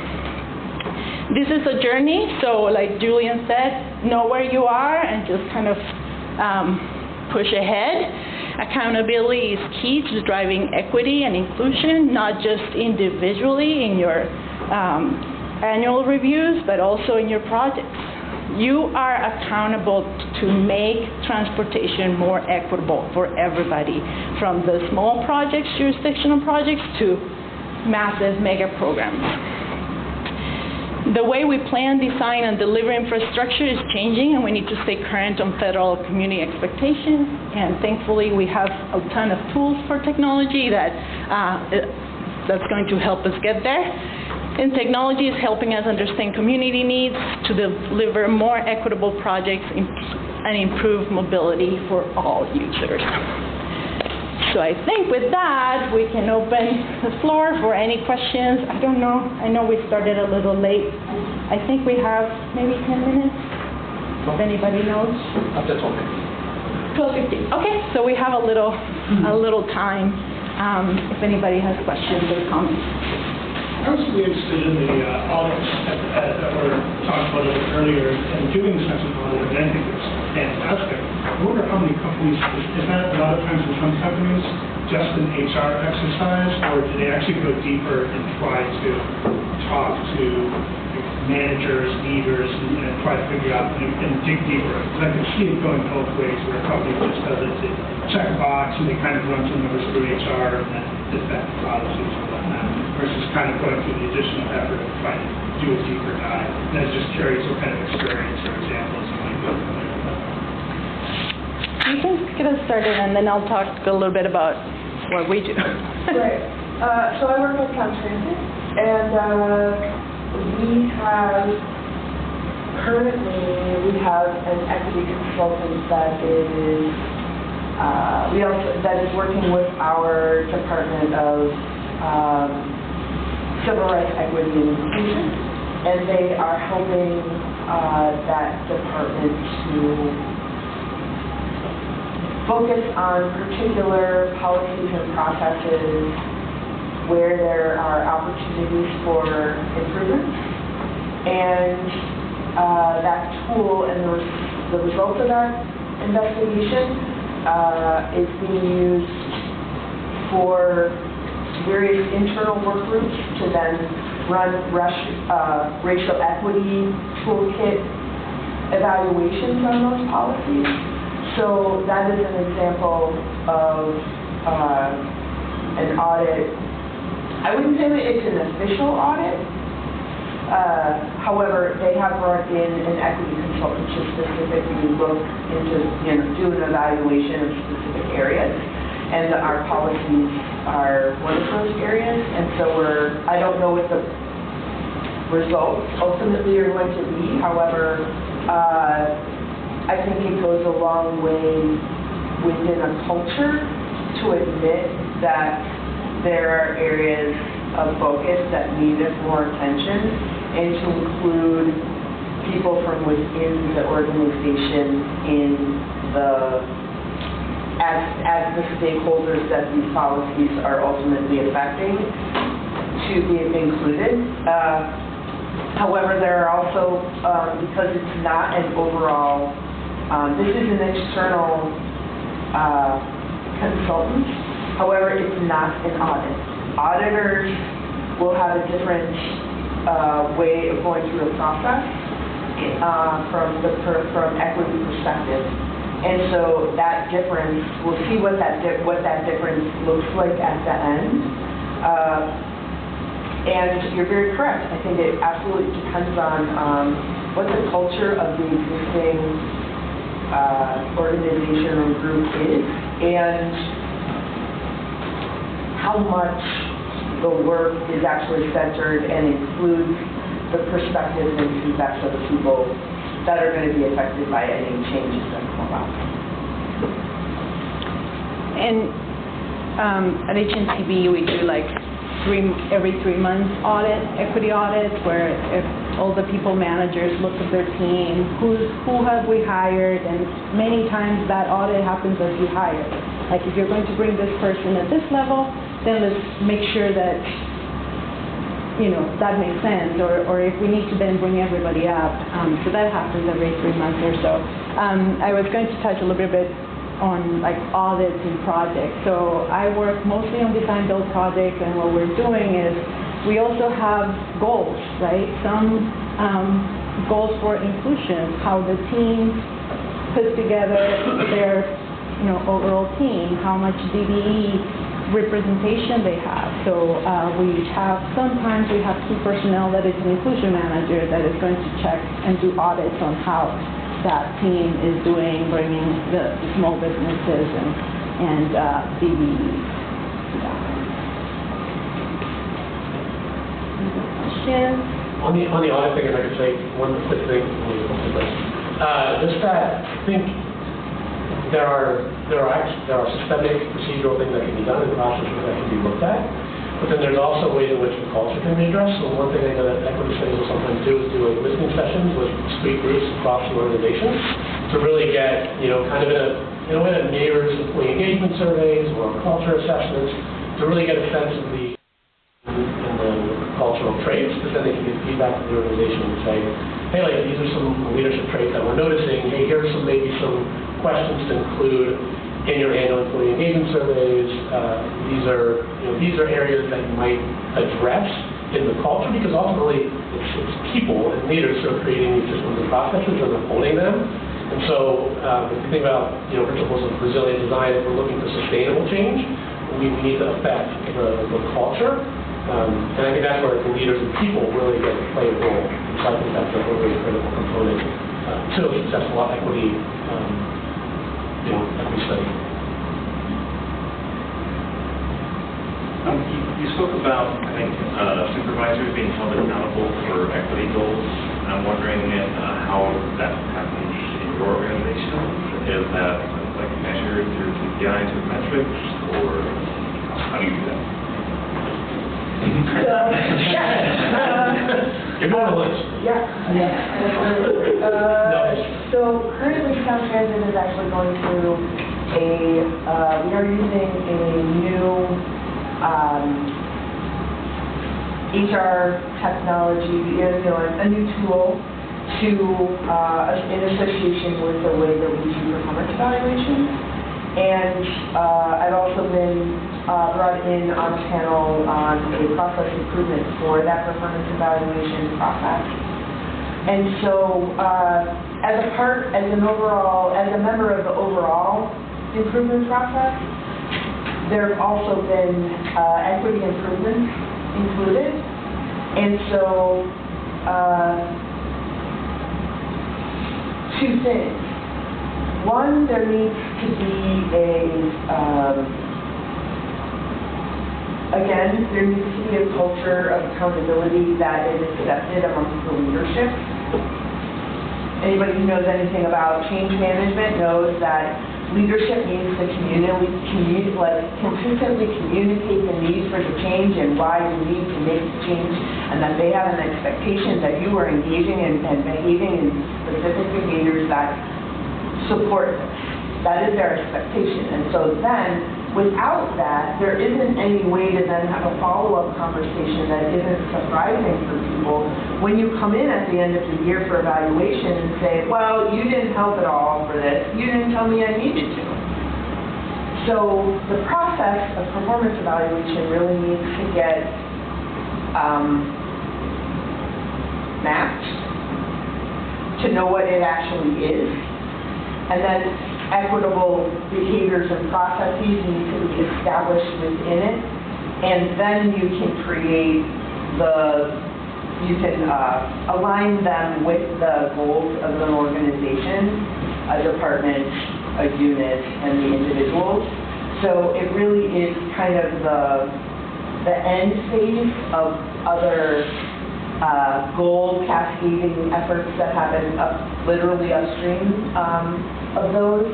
This is a journey, so like Julian said, know where you are and just kind of push ahead. Accountability is key to driving equity and inclusion, not just individually in your annual reviews, but also in your projects. You are accountable to make transportation more equitable for everybody, from the small projects, jurisdictional projects, to massive mega programs. The way we plan, design, and deliver infrastructure is changing, and we need to stay current on federal community expectations. And thankfully, we have a ton of tools for technology that's going to help us get there. And technology is helping us understand community needs to deliver more equitable projects and improve mobility for all users. So I think with that, we can open the floor for any questions. I don't know. I know we started a little late. I think we have maybe 10 minutes, if anybody knows. Up to 12:15. Okay, so we have a little time if anybody has questions or comments. I was really interested in the audits that were talked about a little earlier, and doing the census audit, and I think it's fantastic. I wonder how many companies, is that a lot of times in some companies just an HR exercise, or do they actually go deeper and try to talk to managers, leaders, and try to figure out and dig deeper? Because I can see it going both ways, where a company just does it to check a box and they kind of run some numbers through HR and then affect policies and whatnot, versus kind of going through the additional effort of trying to do a deeper dive. And I was just curious what kind of experience or examples you might go from there. You can get us started, and then I'll talk a little bit about what we do. Right. So I work with PacTrans, and currently we have an equity consultant that is that is working with our Department of Civil Rights, Equity, and Inclusion, and they are helping that department to focus on particular policies and processes where there are opportunities for improvement. And that tool and the results of that investigation is being used for various internal work groups to then run racial equity toolkit evaluations on those policies. So that is an example of an audit. I wouldn't say that it's an official audit. However, they have brought in an equity consultant to specifically look into, do an evaluation of specific areas. And our policies are one of those areas. And so I don't know what the results ultimately are going to be. However, I think it goes a long way within a culture to admit that there are areas of focus that need more attention, and to include people from within the organization in the as the stakeholders that these policies are ultimately affecting to be included. However, there are also, because it's not an overall, this is an external consultant. However, it's not an audit. Auditors will have a different way of going through a process from equity perspective. And so that difference, we'll see what that difference looks like at the end. And you're very correct. I think it absolutely depends on what the culture of the existing organization or group is, and how much the work is actually centered and includes the perspectives and feedbacks of the people that are going to be affected by any changes that come about. And at HNCB, we do like every 3 months audit, equity audits, where if all the people managers look at their team, who have we hired, and many times that audit happens as you hire. Like if you're going to bring this person at this level, then let's make sure that that makes sense, or if we need to then bring everybody up. So that happens every 3 months or so. I was going to touch a little bit on like audits and projects. So I work mostly on design build projects, and what we're doing is we also have goals, right? Some goals for inclusion, how the team puts together their overall team, how much DDE representation they have. So sometimes we have key personnel that is an inclusion manager that is going to check and do audits on how that team is doing, bringing the small businesses and DBEs. Questions? On the audit thing, if I could say one quick thing, just that I think there are systemic procedural things that can be done in processes that can be looked at, but then there's also ways in which the culture can be addressed. So one thing I know that equity studies will sometimes do is do listening sessions with discrete groups across the organization to really get, kind of in a way that mirrors employee engagement surveys or culture assessments, to really get a sense of the cultural traits, because then they can give feedback to the organization and say, hey, like these are some leadership traits that we're noticing. Hey, here's maybe some questions to include in your annual employee engagement surveys. These are areas that you might address in the culture, because ultimately it's people and leaders who are creating these systems and processes and upholding them. And so if you think about principles of resilient design, if we're looking for sustainable change, we need to affect the culture. And I think that's where the leaders and people really get to play a role. So I think that's a really critical component to a successful equity equity study. You spoke about, I think, supervisors being held accountable for equity goals. I'm wondering how that happens in your organization. Is that like measured through KPIs or metrics, or how do you do that? You're going to lunch. So currently PacTrans is actually going through we are using a new HR technology, a new tool to, in association with the way that we do performance evaluation. And I've also been brought in on a panel on a process improvement for that performance evaluation process. And so as a member of the overall improvement process, there have also been equity improvements included. And so two things. One, there needs to be there needs to be a culture of accountability that is accepted amongst the leadership. Anybody who knows anything about change management knows that leadership needs to consistently communicate the need for the change and why you need to make the change, and that they have an expectation that you are engaging and behaving in specific behaviors that support this. That is their expectation. And so then, without that, there isn't any way to then have a follow-up conversation that isn't surprising for people when you come in at the end of the year for evaluation and say, well, you didn't help at all for this. You didn't tell me I needed to. So the process of performance evaluation really needs to get mapped to know what it actually is, and then equitable behaviors and processes need to be established within it, and then you can create align them with the goals of an organization, a department, a unit, and the individuals. So it really is kind of the end phase of other goal cascading efforts that happen literally upstream of those,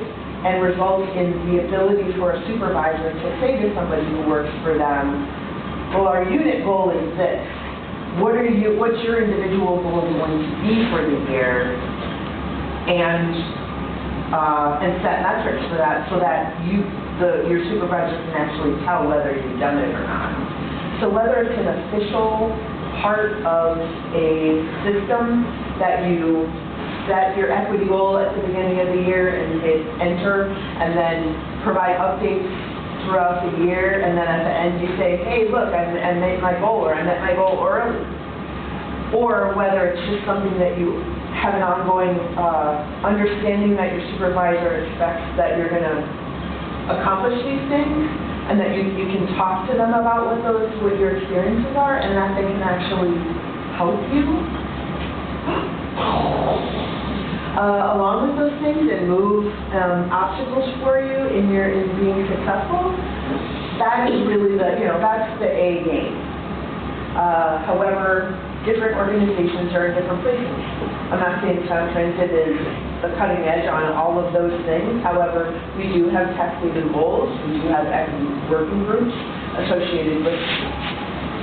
and results in the ability for a supervisor to say to somebody who works for them, well, our unit goal is this. What's your individual goal going to be for the year? And set metrics for that so that your supervisor can actually tell whether you've done it or not. So whether it's an official part of a system that you set your equity goal at the beginning of the year and hit enter, and then provide updates throughout the year, and then at the end you say, hey, look, I made my goal, or I met my goal early. Or whether it's just something that you have an ongoing understanding that your supervisor expects that you're going to accomplish these things, and that you can talk to them about what your experiences are, and that they can actually help you along with those things and move obstacles for you in being successful. That is really that's the A game. However, different organizations are in different places. I'm not saying Sound Transit is the cutting edge on all of those things. However, we do have cascaded goals. We do have equity working groups associated with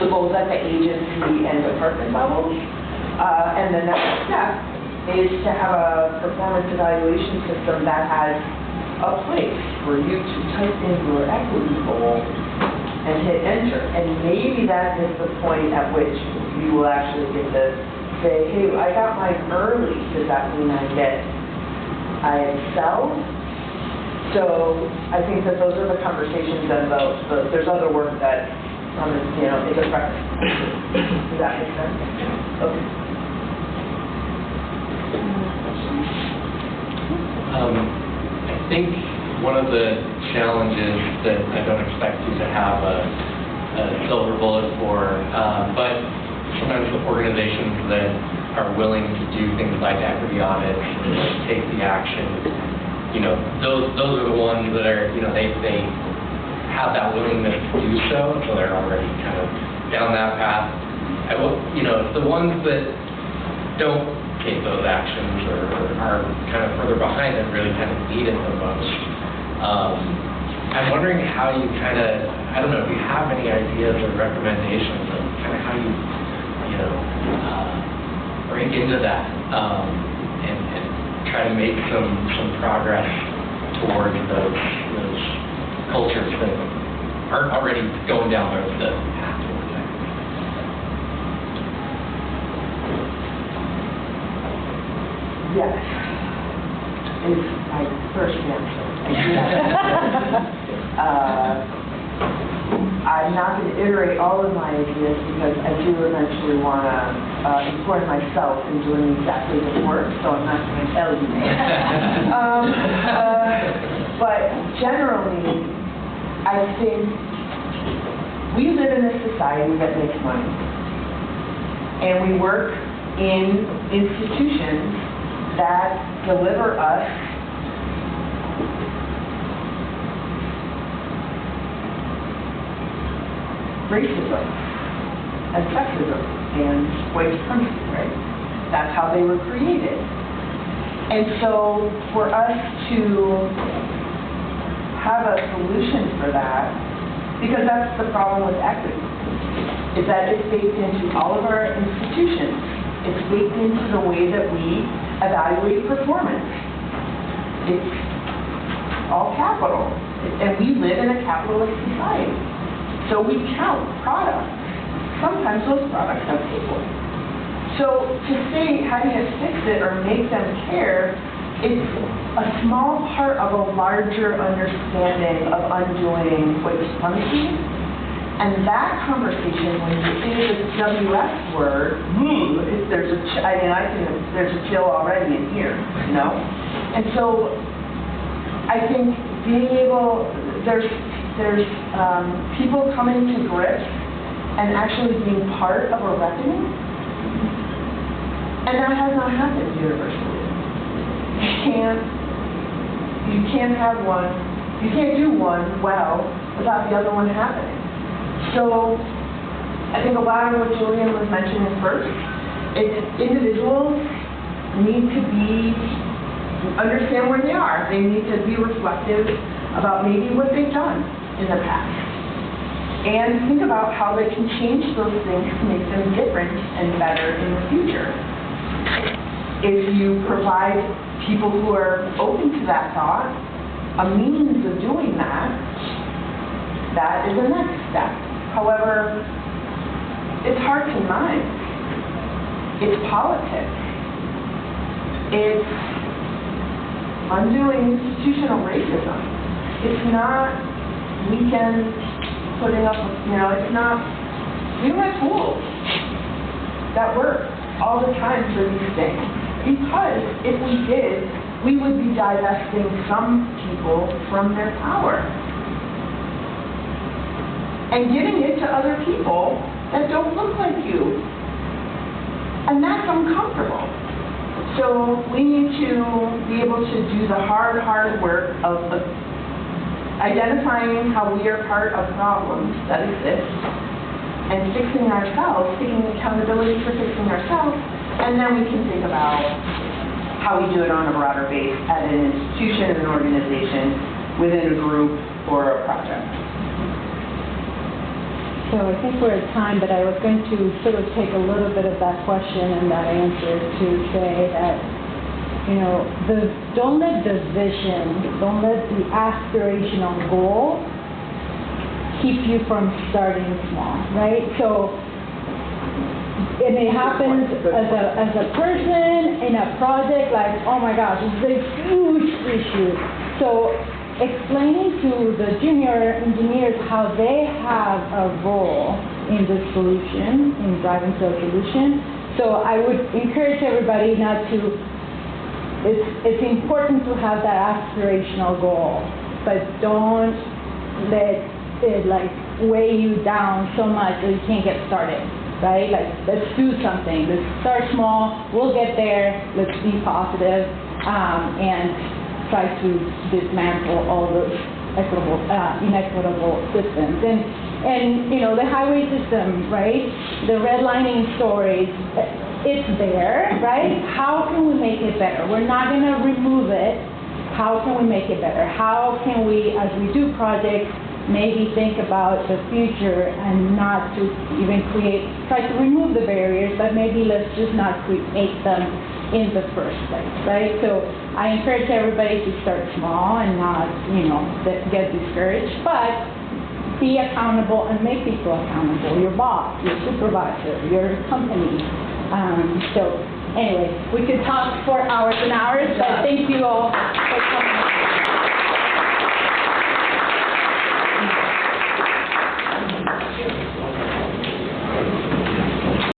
the goals at the agency and department levels. And the next step is to have a performance evaluation system that has a place for you to type in your equity goal and hit enter. And maybe that is the point at which you will actually get to say, hey, I got mine early. Does that mean I excel? So I think that those are the conversations, and there's other work that is a preference. Does that make sense? Okay. I think one of the challenges that I don't expect you to have a silver bullet for, but sometimes the organizations that are willing to do things like equity audits and take the action, those are the ones that are, they have that willingness to do so they're already kind of down that path. The ones that don't take those actions or are kind of further behind and really kind of need it the most. I'm wondering how you I don't know if you have any ideas or recommendations of kind of how you, break into that and try to make some progress towards those cultures that aren't already going down the path towards that. Yes, is my first answer. I'm not going to iterate all of my ideas because I do eventually want to employ myself in doing exactly this work, so I'm not going to tell you. But generally, I think we live in a society that makes money, and we work in institutions that deliver us racism and sexism and white supremacy, right? That's how they were created. And so for us to have a solution for that, because that's the problem with equity, is that it's baked into all of our institutions. It's baked into the way that we evaluate performance. all capital. And we live in a capitalist society. So we count products. Sometimes those products have people. So to say, how do you fix it or make them care, it's a small part of a larger understanding of undoing white supremacy. And that conversation, when you say the WS word, there's a chill already in here, you know? And so I think being able, there's people coming to grips and actually being part of a reckoning. And that has not happened universally. You can't have one, you can't do one well without the other one happening. So I think a lot of what Julian was mentioning first, is individuals need to understand where they are. They need to be reflective about maybe what they've done in the past. And think about how they can change those things to make them different and better in the future. If you provide people who are open to that thought a means of doing that, that is the next step. However, it's hearts and minds. It's politics. It's undoing institutional racism. It's not weekend putting up, it's not, we don't have tools that work all the time for these things. Because if we did, we would be divesting some people from their power and giving it to other people that don't look like you. And that's uncomfortable. So we need to be able to do the hard work of identifying how we are part of problems that exist and fixing ourselves, taking accountability for fixing ourselves, and then we can think about how we do it on a broader base at an institution, an organization, within a group, or a project. So I think we're at time, but I was going to sort of take a little bit of that question and that answer to say that, don't let the vision, don't let the aspirational goal keep you from starting small, right? So, and it happens as a person in a project, like, oh my gosh, it's a huge issue. So explaining to the junior engineers how they have a role in the solution, in driving to a solution. So I would encourage everybody not to, it's important to have that aspirational goal, but don't let it weigh you down so much that you can't get started. Right? Let's do something. Let's start small. We'll get there. Let's be positive and try to dismantle all those inequitable systems. And the highway system, right? The redlining stories, it's there, right? How can we make it better? We're not going to remove it. How can we make it better? How can we, as we do projects, maybe think about the future and not to even try to remove the barriers, but maybe let's just not create them in the first place, right? So I encourage everybody to start small and not, get discouraged, but be accountable and make people accountable, your boss, your supervisor, your company. So anyway, we could talk for hours and hours, but thank you all for coming.